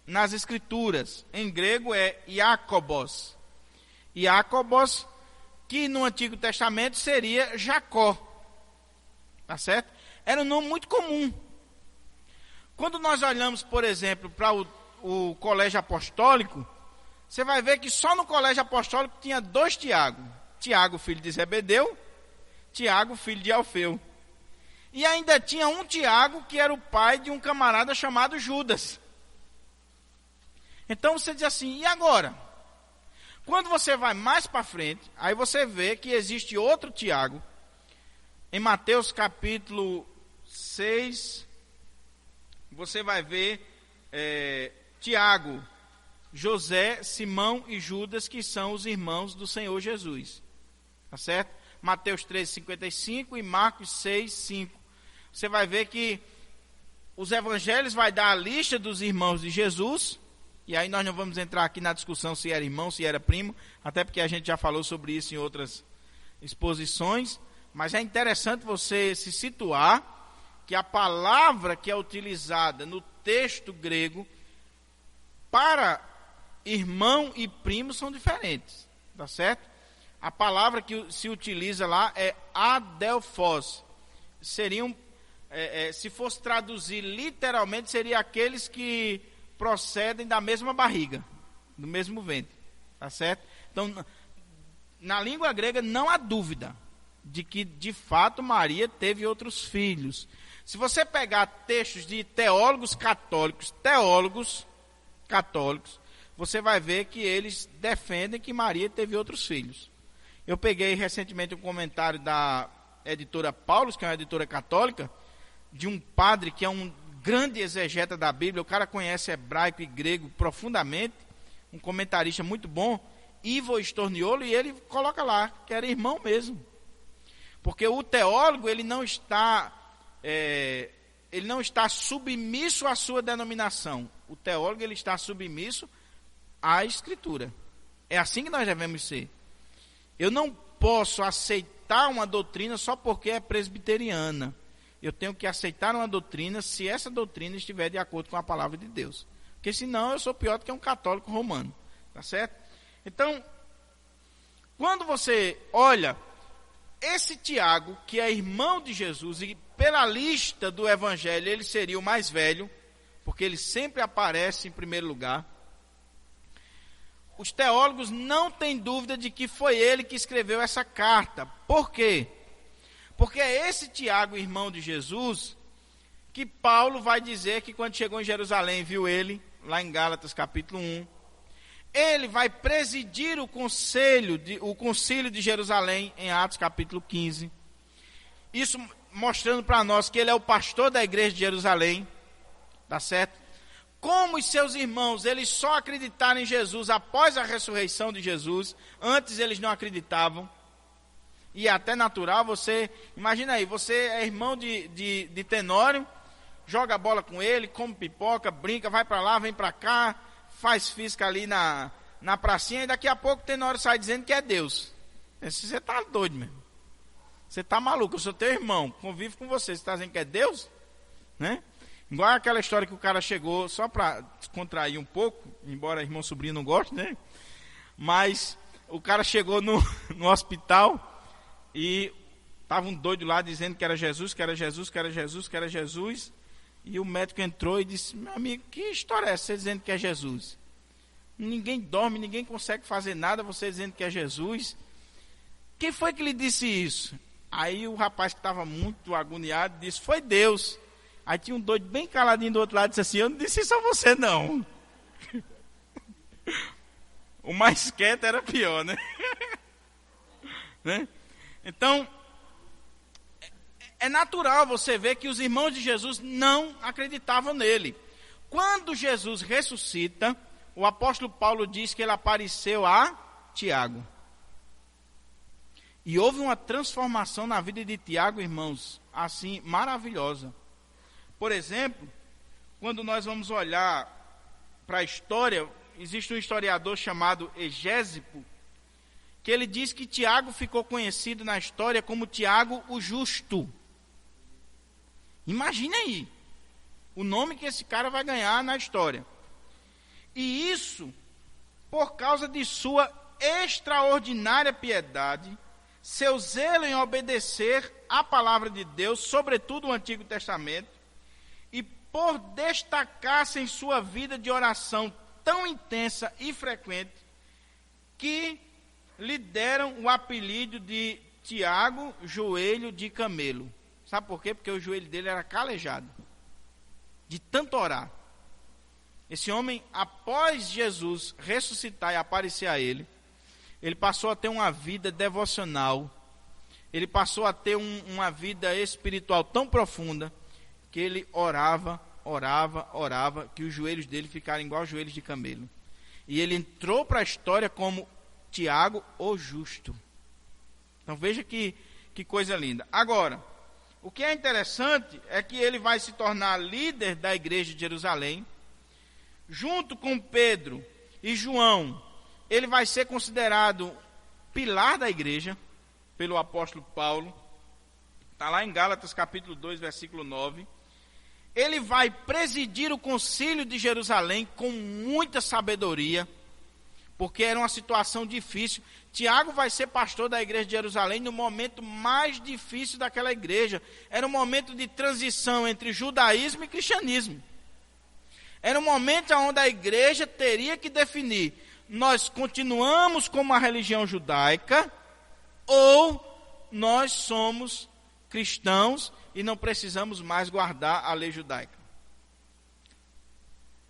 nas Escrituras. Em grego é Iacobos. Iacobos, que no Antigo Testamento seria Jacó. Tá certo? Era um nome muito comum. Quando nós olhamos, por exemplo, para o colégio apostólico, você vai ver que só no colégio apostólico tinha 2 Tiago. Tiago, filho de Zebedeu, Tiago, filho de Alfeu. E ainda tinha um Tiago que era o pai de um camarada chamado Judas. Então você diz assim, e agora? Quando você vai mais para frente, aí você vê que existe outro Tiago. Em Mateus capítulo 6, você vai ver Tiago, José, Simão e Judas, que são os irmãos do Senhor Jesus. Tá certo? Mateus 13:55 e Marcos 6:5. Você vai ver que os evangelhos vai dar a lista dos irmãos de Jesus, e aí nós não vamos entrar aqui na discussão se era irmão, se era primo, até porque a gente já falou sobre isso em outras exposições, mas é interessante você se situar que a palavra que é utilizada no texto grego para irmão e primo são diferentes, tá certo? A palavra que se utiliza lá é adelphos. Seriam, se fosse traduzir literalmente, seria aqueles que procedem da mesma barriga, do mesmo ventre, tá certo? Então, na língua grega não há dúvida de que, de fato, Maria teve outros filhos. Se você pegar textos de teólogos católicos, você vai ver que eles defendem que Maria teve outros filhos. Eu peguei recentemente um comentário da editora Paulus, que é uma editora católica, de um padre que é um grande exegeta da Bíblia. O cara conhece hebraico e grego profundamente, um comentarista muito bom, Ivo Storniolo, e ele coloca lá que era irmão mesmo. Porque o teólogo, ele não está submisso à sua denominação. O teólogo, ele está submisso à Escritura. É assim que nós devemos ser. Eu não posso aceitar uma doutrina só porque é presbiteriana. Eu tenho que aceitar uma doutrina se essa doutrina estiver de acordo com a palavra de Deus. Porque senão eu sou pior do que um católico romano. Tá certo? Então, quando você olha esse Tiago, que é irmão de Jesus, e pela lista do evangelho ele seria o mais velho, porque ele sempre aparece em primeiro lugar. Os teólogos não têm dúvida de que foi ele que escreveu essa carta. Por quê? Porque é esse Tiago, irmão de Jesus, que Paulo vai dizer que quando chegou em Jerusalém, viu ele, lá em Gálatas capítulo 1. Ele vai presidir o concílio de Jerusalém em Atos capítulo 15. Isso mostrando para nós que ele é o pastor da igreja de Jerusalém. Tá certo? Como os seus irmãos, eles só acreditaram em Jesus após a ressurreição de Jesus. Antes eles não acreditavam. E é até natural, você, imagina aí, você é irmão de Tenório, joga bola com ele, come pipoca, brinca, vai para lá, vem para cá, faz física ali na pracinha, e daqui a pouco Tenório sai dizendo que é Deus. Você está doido mesmo. Você está maluco, eu sou teu irmão, convivo com você está dizendo que é Deus? Né? Igual aquela história que o cara chegou, só para descontrair um pouco, embora irmão sobrinho não goste, né? Mas o cara chegou no hospital e estava um doido lá dizendo que era Jesus, que era Jesus, que era Jesus, que era Jesus. E o médico entrou e disse: meu amigo, que história é essa, você dizendo que é Jesus? Ninguém dorme, ninguém consegue fazer nada, você dizendo que é Jesus. Quem foi que lhe disse isso? Aí o rapaz que estava muito agoniado disse, foi Deus. Aí tinha um doido bem caladinho do outro lado, disse assim, eu não disse isso a você não. O mais quieto era pior, né? Né? Então, é natural você ver que os irmãos de Jesus não acreditavam nele. Quando Jesus ressuscita, o apóstolo Paulo diz que ele apareceu a Tiago. E houve uma transformação na vida de Tiago, irmãos, assim, maravilhosa. Por exemplo, quando nós vamos olhar para a história, existe um historiador chamado Egésipo, que ele diz que Tiago ficou conhecido na história como Tiago o Justo. Imagine aí, o nome que esse cara vai ganhar na história. E isso, por causa de sua extraordinária piedade, seu zelo em obedecer à palavra de Deus, sobretudo o Antigo Testamento, e por destacar-se em sua vida de oração tão intensa e frequente, que lhe deram o apelido de Tiago, joelho de camelo. Sabe por quê? Porque o joelho dele era calejado, de tanto orar. Esse homem, após Jesus ressuscitar e aparecer a ele, ele passou a ter uma vida devocional, ele passou a ter uma vida espiritual tão profunda, que ele orava, que os joelhos dele ficaram igual aos joelhos de camelo. E ele entrou para a história como Tiago o Justo. Então veja que coisa linda. Agora, o que é interessante é que ele vai se tornar líder da igreja de Jerusalém, junto com Pedro e João. Ele vai ser considerado pilar da igreja pelo apóstolo Paulo. Está lá em Gálatas capítulo 2, versículo 9. Ele vai presidir o concílio de Jerusalém com muita sabedoria, porque era uma situação difícil. Tiago vai ser pastor da igreja de Jerusalém no momento mais difícil daquela igreja. Era um momento de transição entre judaísmo e cristianismo. Era um momento onde a igreja teria que definir: nós continuamos como a religião judaica ou nós somos cristãos e não precisamos mais guardar a lei judaica.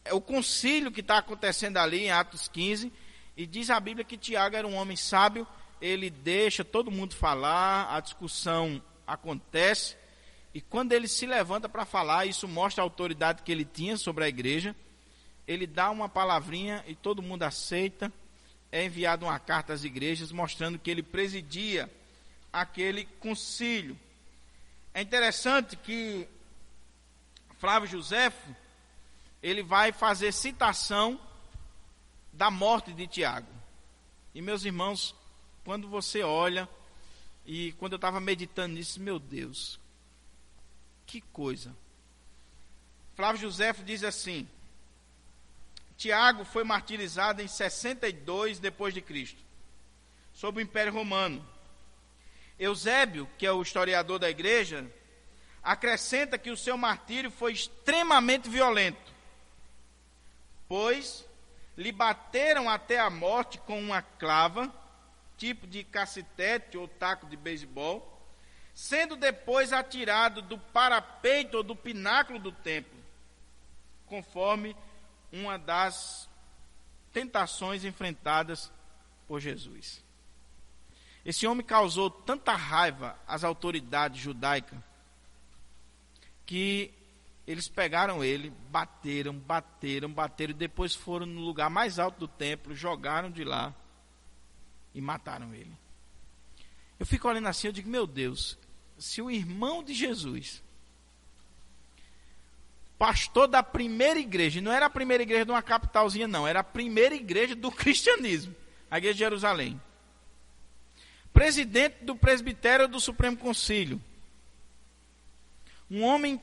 É o concílio que está acontecendo ali em Atos 15, e diz a Bíblia que Tiago era um homem sábio, ele deixa todo mundo falar, a discussão acontece, e quando ele se levanta para falar, isso mostra a autoridade que ele tinha sobre a igreja, ele dá uma palavrinha e todo mundo aceita, é enviada uma carta às igrejas, mostrando que ele presidia aquele concílio. É interessante que Flávio Joséfo, ele vai fazer citação da morte de Tiago. E meus irmãos, quando você olha, e quando eu estava meditando nisso, meu Deus, que coisa. Flávio Joséfo diz assim: Tiago foi martirizado em 62 depois de Cristo, sob o Império Romano. Eusébio, que é o historiador da igreja, acrescenta que o seu martírio foi extremamente violento, pois lhe bateram até a morte com uma clava, tipo de cacetete ou taco de beisebol, sendo depois atirado do parapeito ou do pináculo do templo, conforme uma das tentações enfrentadas por Jesus. Esse homem causou tanta raiva às autoridades judaicas que eles pegaram ele, bateram, e depois foram no lugar mais alto do templo, jogaram de lá e mataram ele. Eu fico olhando assim, eu digo, meu Deus, se o irmão de Jesus, pastor da primeira igreja, não era a primeira igreja de uma capitalzinha não, era a primeira igreja do cristianismo, a igreja de Jerusalém, presidente do presbitério do Supremo Concílio, um homem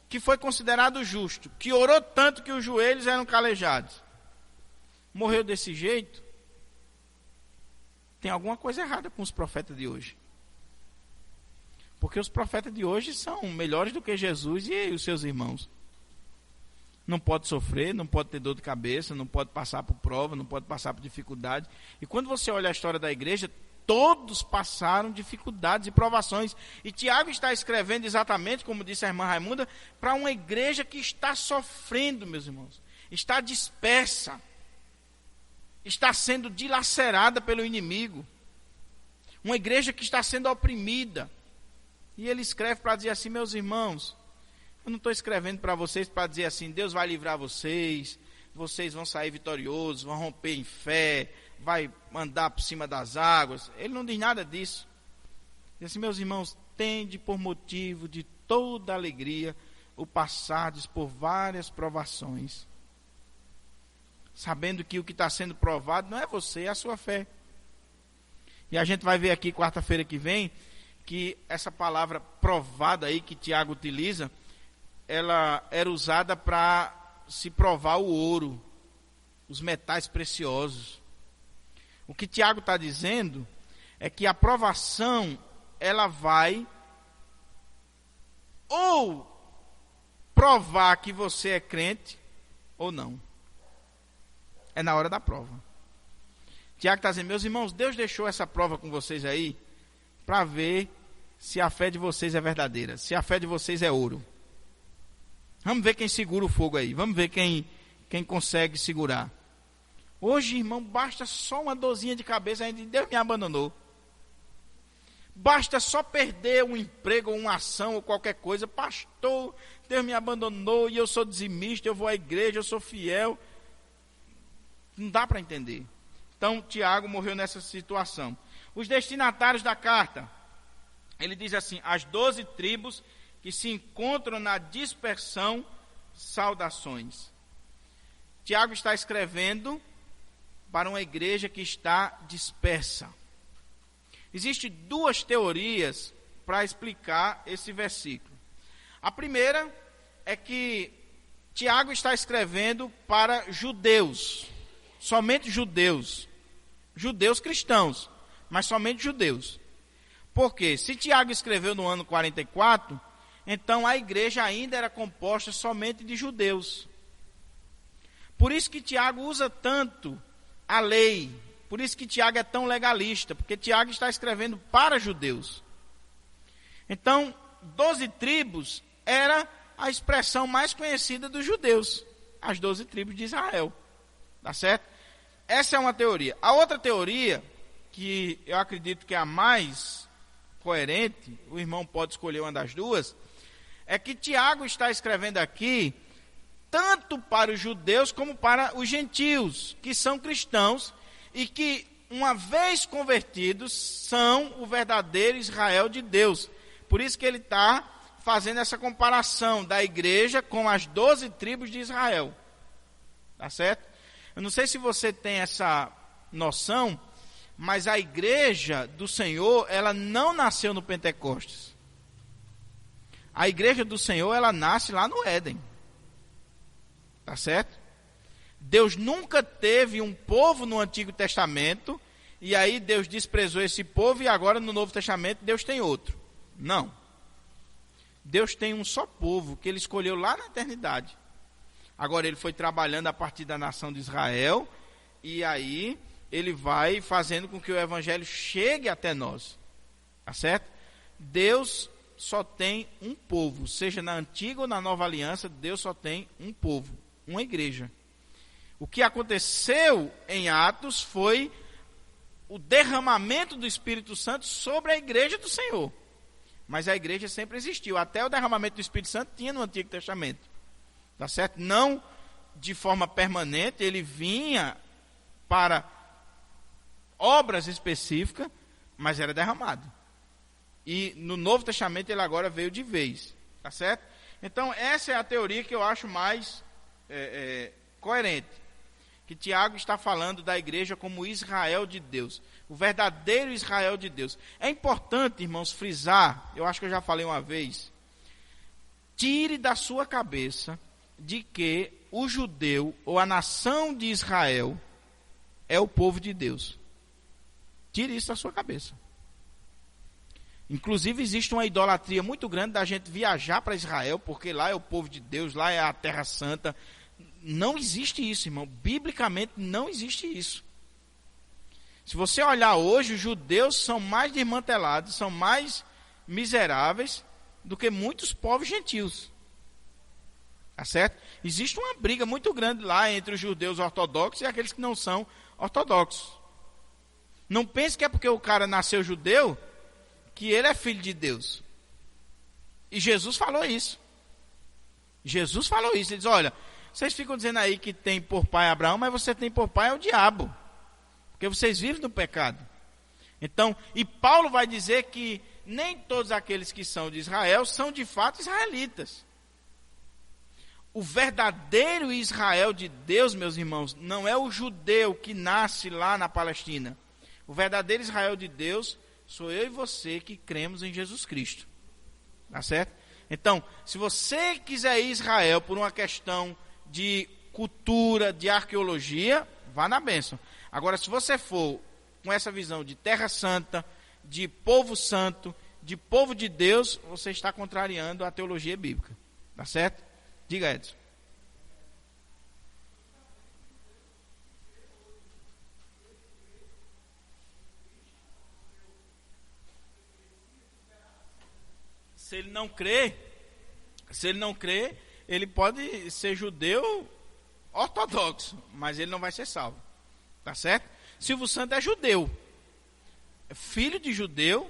que foi considerado justo, que orou tanto que os joelhos eram calejados, morreu desse jeito. Tem alguma coisa errada com os profetas de hoje, porque os profetas de hoje são melhores do que Jesus e os seus irmãos. Não pode sofrer, não pode ter dor de cabeça, não pode passar por prova, não pode passar por dificuldade. E quando você olha a história da igreja, Todos passaram dificuldades e provações. E Tiago está escrevendo exatamente, como disse a irmã Raimunda, para uma igreja que está sofrendo, meus irmãos. Está dispersa. Está sendo dilacerada pelo inimigo. Uma igreja que está sendo oprimida. E ele escreve para dizer assim, meus irmãos, eu não estou escrevendo para vocês para dizer assim, Deus vai livrar vocês, vocês vão sair vitoriosos, vão romper em fé, vai andar por cima das águas. Ele não diz nada disso. Diz assim, meus irmãos, tende por motivo de toda alegria o passardes por várias provações, sabendo que o que está sendo provado não é você, é a sua fé. E a gente vai ver aqui quarta-feira que vem, que essa palavra provada aí que Tiago utiliza, ela era usada para se provar o ouro, os metais preciosos. O que Tiago está dizendo é que a provação, ela vai ou provar que você é crente ou não. É na hora da prova. Tiago está dizendo, meus irmãos, Deus deixou essa prova com vocês aí para ver se a fé de vocês é verdadeira, se a fé de vocês é ouro. Vamos ver quem segura o fogo aí, vamos ver quem consegue segurar. Hoje, irmão, basta só uma dorzinha de cabeça, ainda Deus me abandonou. Basta só perder um emprego, ou uma ação, ou qualquer coisa. Pastor, Deus me abandonou, e eu sou dizimista, eu vou à igreja, eu sou fiel. Não dá para entender. Então, Tiago morreu nessa situação. Os destinatários da carta, ele diz assim, as 12 tribos que se encontram na dispersão, saudações. Tiago está escrevendo para uma igreja que está dispersa. Existem duas teorias para explicar esse versículo. A primeira é que Tiago está escrevendo para judeus, somente judeus, judeus cristãos, mas somente judeus. Porque se Tiago escreveu no ano 44, então a igreja ainda era composta somente de judeus. Por isso que Tiago usa tanto a lei, por isso que Tiago é tão legalista, porque Tiago está escrevendo para judeus. Então, 12 tribos era a expressão mais conhecida dos judeus, as 12 tribos de Israel. Tá certo? Essa é uma teoria. A outra teoria, que eu acredito que é a mais coerente, o irmão pode escolher uma das duas, é que Tiago está escrevendo aqui tanto para os judeus como para os gentios, que são cristãos e que, uma vez convertidos, são o verdadeiro Israel de Deus. Por isso que ele está fazendo essa comparação da igreja com as 12 tribos de Israel. Tá certo? Eu não sei se você tem essa noção, mas a igreja do Senhor, ela não nasceu no Pentecostes. A igreja do Senhor, ela nasce lá no Éden. Tá certo? Deus nunca teve um povo no Antigo Testamento, e aí Deus desprezou esse povo, e agora no Novo Testamento Deus tem outro. Não. Deus tem um só povo, que ele escolheu lá na eternidade. Agora ele foi trabalhando a partir da nação de Israel, e aí ele vai fazendo com que o evangelho chegue até nós. Tá certo? Deus só tem um povo, seja na antiga ou na nova aliança, Deus só tem um povo, uma igreja. O que aconteceu em Atos foi o derramamento do Espírito Santo sobre a igreja do Senhor. Mas a igreja sempre existiu, até o derramamento do Espírito Santo tinha no Antigo Testamento. Tá certo? Não de forma permanente, ele vinha para obras específicas, mas era derramado. E no Novo Testamento ele agora veio de vez. Tá certo? Então essa é a teoria que eu acho mais coerente. Que Tiago está falando da igreja como Israel de Deus. O verdadeiro Israel de Deus. É importante, irmãos, frisar, eu acho que eu já falei uma vez, tire da sua cabeça de que o judeu ou a nação de Israel é o povo de Deus. Tire isso da sua cabeça. Inclusive existe uma idolatria muito grande da gente viajar para Israel, porque lá é o povo de Deus, lá é a terra santa. Não existe isso, irmão. Biblicamente não existe isso. Se você olhar hoje, os judeus são mais desmantelados, são mais miseráveis do que muitos povos gentios. Tá certo? Existe uma briga muito grande lá entre os judeus ortodoxos e aqueles que não são ortodoxos. Não pense que é porque o cara nasceu judeu que ele é filho de Deus. E Jesus falou isso. Jesus falou isso. Ele diz, olha, vocês ficam dizendo aí que tem por pai Abraão, mas você tem por pai é o diabo. Porque vocês vivem no pecado. Então, e Paulo vai dizer que nem todos aqueles que são de Israel são de fato israelitas. O verdadeiro Israel de Deus, meus irmãos, não é o judeu que nasce lá na Palestina. O verdadeiro Israel de Deus sou eu e você que cremos em Jesus Cristo. Tá certo? Então, se você quiser ir a Israel por uma questão de cultura, de arqueologia, vá na bênção. Agora, se você for com essa visão de terra santa, de povo santo, de povo de Deus, você está contrariando a teologia bíblica. Tá certo? Diga, Edson. Se ele não crê, ele pode ser judeu ortodoxo, mas ele não vai ser salvo. Tá certo? Silvio Santos é judeu, é filho de judeu,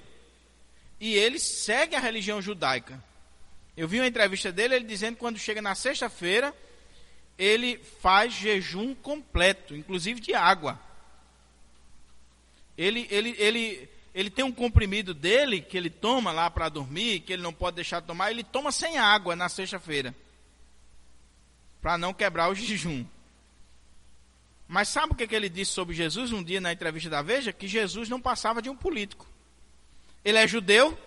e ele segue a religião judaica. Eu vi uma entrevista dele, ele dizendo que quando chega na sexta-feira, ele faz jejum completo, inclusive de água. Ele tem um comprimido dele, que ele toma lá para dormir, que ele não pode deixar de tomar, ele toma sem água na sexta-feira, para não quebrar o jejum. Mas sabe o que ele disse sobre Jesus um dia na entrevista da Veja? Que Jesus não passava de um político. Ele é judeu,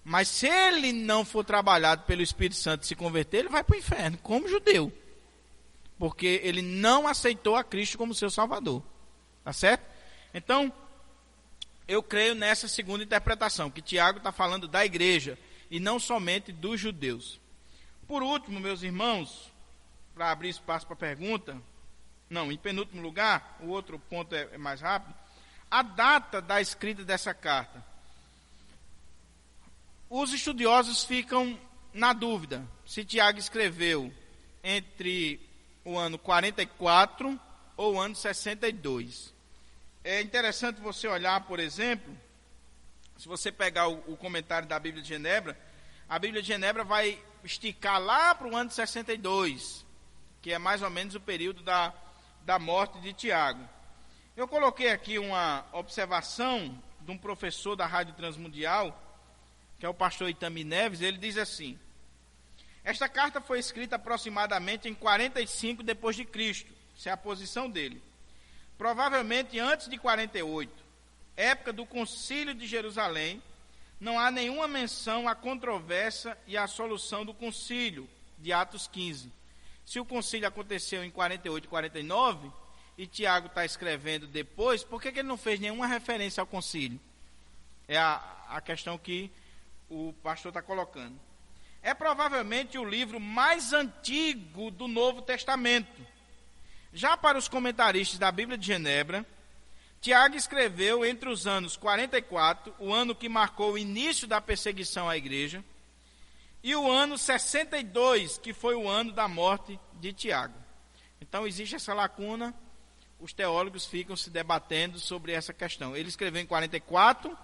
mas se ele não for trabalhado pelo Espírito Santo e se converter, ele vai para o inferno, como judeu. Porque ele não aceitou a Cristo como seu Salvador. Tá certo? Então, eu creio nessa segunda interpretação, que Tiago está falando da igreja, e não somente dos judeus. Por último, meus irmãos, para abrir espaço para pergunta, não, em penúltimo lugar, o outro ponto é mais rápido, a data da escrita dessa carta. Os estudiosos ficam na dúvida se Tiago escreveu entre o ano 44 ou o ano 62. É interessante você olhar, por exemplo, se você pegar o comentário da Bíblia de Genebra, a Bíblia de Genebra vai esticar lá para o ano de 62, que é mais ou menos o período da morte de Tiago. Eu coloquei aqui uma observação de um professor da Rádio Transmundial, que é o pastor Itami Neves. Ele diz assim: esta carta foi escrita aproximadamente em 45 depois de Cristo, essa é a posição dele. Provavelmente antes de 48, época do concílio de Jerusalém, não há nenhuma menção à controvérsia e à solução do concílio de Atos 15. Se o concílio aconteceu em 48 e 49, e Tiago está escrevendo depois, por que ele não fez nenhuma referência ao concílio? É a questão que o pastor está colocando. É provavelmente o livro mais antigo do Novo Testamento. Já para os comentaristas da Bíblia de Genebra, Tiago escreveu entre os anos 44, o ano que marcou o início da perseguição à igreja, e o ano 62, que foi o ano da morte de Tiago. Então existe essa lacuna, os teólogos ficam se debatendo sobre essa questão. Ele escreveu em 44,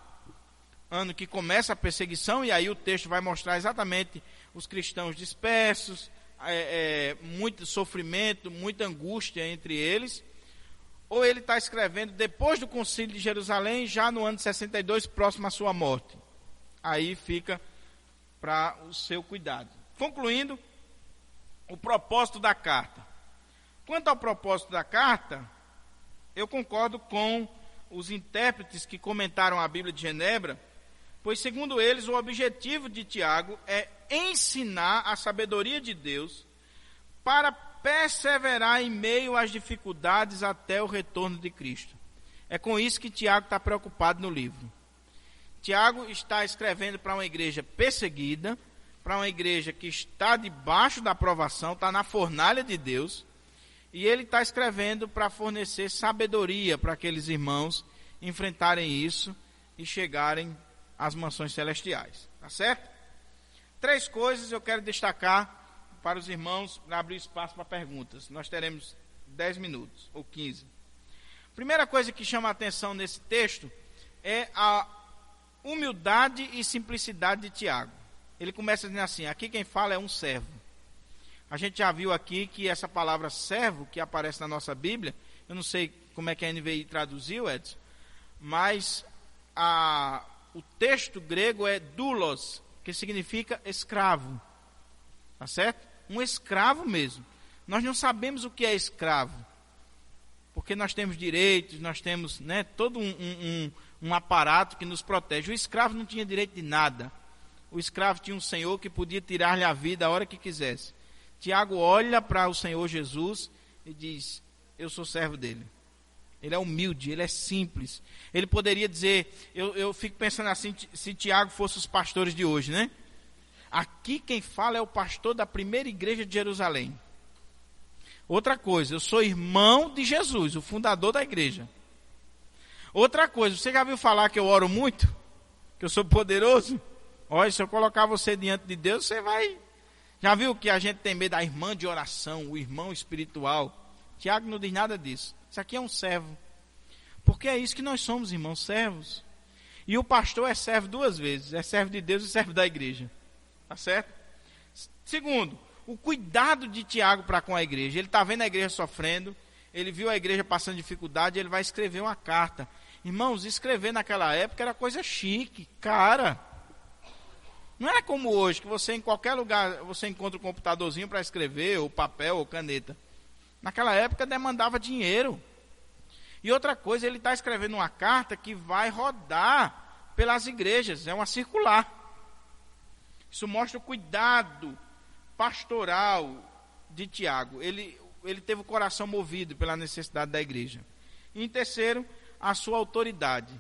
ano que começa a perseguição, e aí o texto vai mostrar exatamente os cristãos dispersos, muito sofrimento, muita angústia entre eles. Ou ele está escrevendo depois do concílio de Jerusalém, já no ano de 62, próximo à sua morte. Aí fica para o seu cuidado. Concluindo, o propósito da carta. Quanto ao propósito da carta, eu concordo com os intérpretes que comentaram a Bíblia de Genebra, pois, segundo eles, o objetivo de Tiago é ensinar a sabedoria de Deus para perseverar em meio às dificuldades até o retorno de Cristo. É com isso que Tiago está preocupado no livro. Tiago está escrevendo para uma igreja perseguida, para uma igreja que está debaixo da provação, está na fornalha de Deus, E ele está escrevendo para fornecer sabedoria para aqueles irmãos enfrentarem isso e chegarem às mansões celestiais. Tá certo? 3 coisas eu quero destacar para os irmãos, para abrir espaço para perguntas. Nós teremos 10 minutos ou 15. Primeira coisa que chama a atenção nesse texto é a humildade e simplicidade de Tiago. Ele começa dizendo assim: aqui quem fala é um servo. A gente já viu aqui que essa palavra servo, que aparece na nossa Bíblia, eu não sei como é que a NVI traduziu, Edson, mas o texto grego é doulos, que significa escravo. Tá certo? Um escravo mesmo. Nós não sabemos o que é escravo, porque nós temos direitos, nós temos, né, todo um aparato que nos protege. O escravo não tinha direito de nada. O escravo tinha um senhor que podia tirar-lhe a vida a hora que quisesse. Tiago olha para o Senhor Jesus e diz: eu sou servo dele. Ele é humilde, ele é simples. Ele poderia dizer, eu fico pensando assim, se Tiago fosse os pastores de hoje, né? Aqui quem fala é o pastor da primeira igreja de Jerusalém. Outra coisa, eu sou irmão de Jesus, o fundador da igreja. Outra coisa, você já viu falar que eu oro muito? Que eu sou poderoso? Olha, se eu colocar você diante de Deus, você vai... Já viu que a gente tem medo da irmã de oração, o irmão espiritual? Tiago não diz nada disso. Isso aqui é um servo. Porque é isso que nós somos, irmãos, servos. E o pastor é servo 2 vezes. É servo de Deus e servo da igreja. Tá certo? Segundo, o cuidado de Tiago para com a igreja. Ele está vendo a igreja sofrendo. Ele viu a igreja passando dificuldade. Ele vai escrever uma carta. Irmãos, escrever naquela época era coisa chique, cara. Não era como hoje, que você em qualquer lugar você encontra um computadorzinho para escrever, ou papel, ou caneta. Naquela época demandava dinheiro. E outra coisa, ele está escrevendo uma carta que vai rodar pelas igrejas, é uma circular. Isso mostra o cuidado pastoral de Tiago. Ele teve o coração movido pela necessidade da igreja. E em terceiro, a sua autoridade.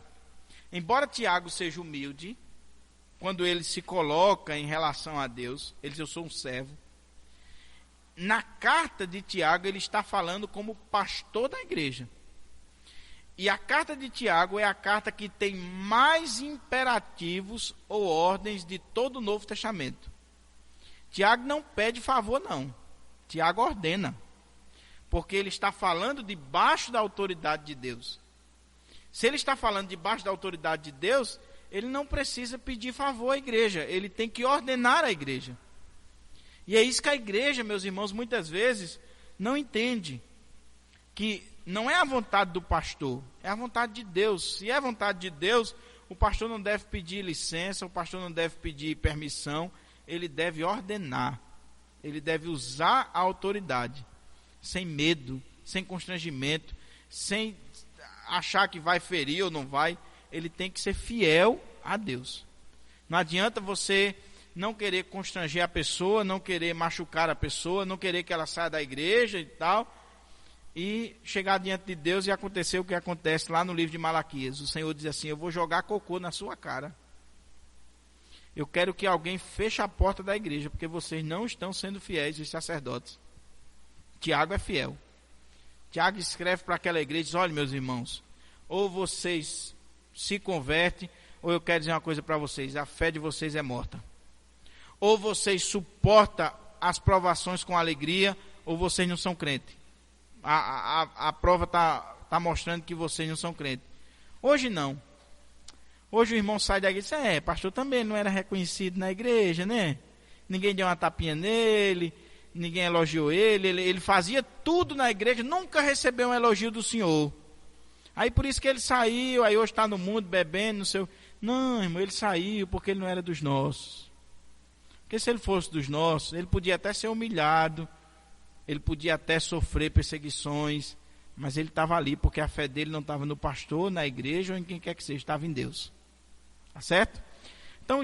Embora Tiago seja humilde, quando ele se coloca em relação a Deus, ele diz: eu sou um servo. Na carta de Tiago, ele está falando como pastor da igreja. E a carta de Tiago é a carta que tem mais imperativos ou ordens de todo o Novo Testamento. Tiago não pede favor, não. Tiago ordena. Porque ele está falando debaixo da autoridade de Deus. Se ele está falando debaixo da autoridade de Deus, ele não precisa pedir favor à igreja. Ele tem que ordenar a igreja. E é isso que a igreja, meus irmãos, muitas vezes não entende. Que não é a vontade do pastor, é a vontade de Deus. Se é a vontade de Deus, o pastor não deve pedir licença, o pastor não deve pedir permissão, ele deve ordenar. Ele deve usar a autoridade, sem medo, sem constrangimento, sem achar que vai ferir ou não vai. Ele tem que ser fiel a Deus. Não adianta você não querer constranger a pessoa, não querer machucar a pessoa, não querer que ela saia da igreja e tal, e chegar diante de Deus e acontecer o que acontece lá no livro de Malaquias. O Senhor diz assim: eu vou jogar cocô na sua cara. Eu quero que alguém feche a porta da igreja, porque vocês não estão sendo fiéis, os sacerdotes. Tiago é fiel. Tiago escreve para aquela igreja e diz: olha, meus irmãos, ou vocês se convertem, ou eu quero dizer uma coisa para vocês: a fé de vocês é morta. Ou vocês suportam as provações com alegria, ou vocês não são crentes. A prova está mostrando que vocês não são crentes. Hoje não. Hoje o irmão sai da igreja e diz: pastor também não era reconhecido na igreja, né? Ninguém deu uma tapinha nele, ninguém elogiou ele fazia tudo na igreja, nunca recebeu um elogio do Senhor. Aí por isso que ele saiu, aí hoje está no mundo bebendo, não sei. Não, irmão, ele saiu porque ele não era dos nossos. Porque se ele fosse dos nossos, ele podia até ser humilhado, ele podia até sofrer perseguições, mas ele estava ali porque a fé dele não estava no pastor, na igreja ou em quem quer que seja, estava em Deus. Tá certo? Então,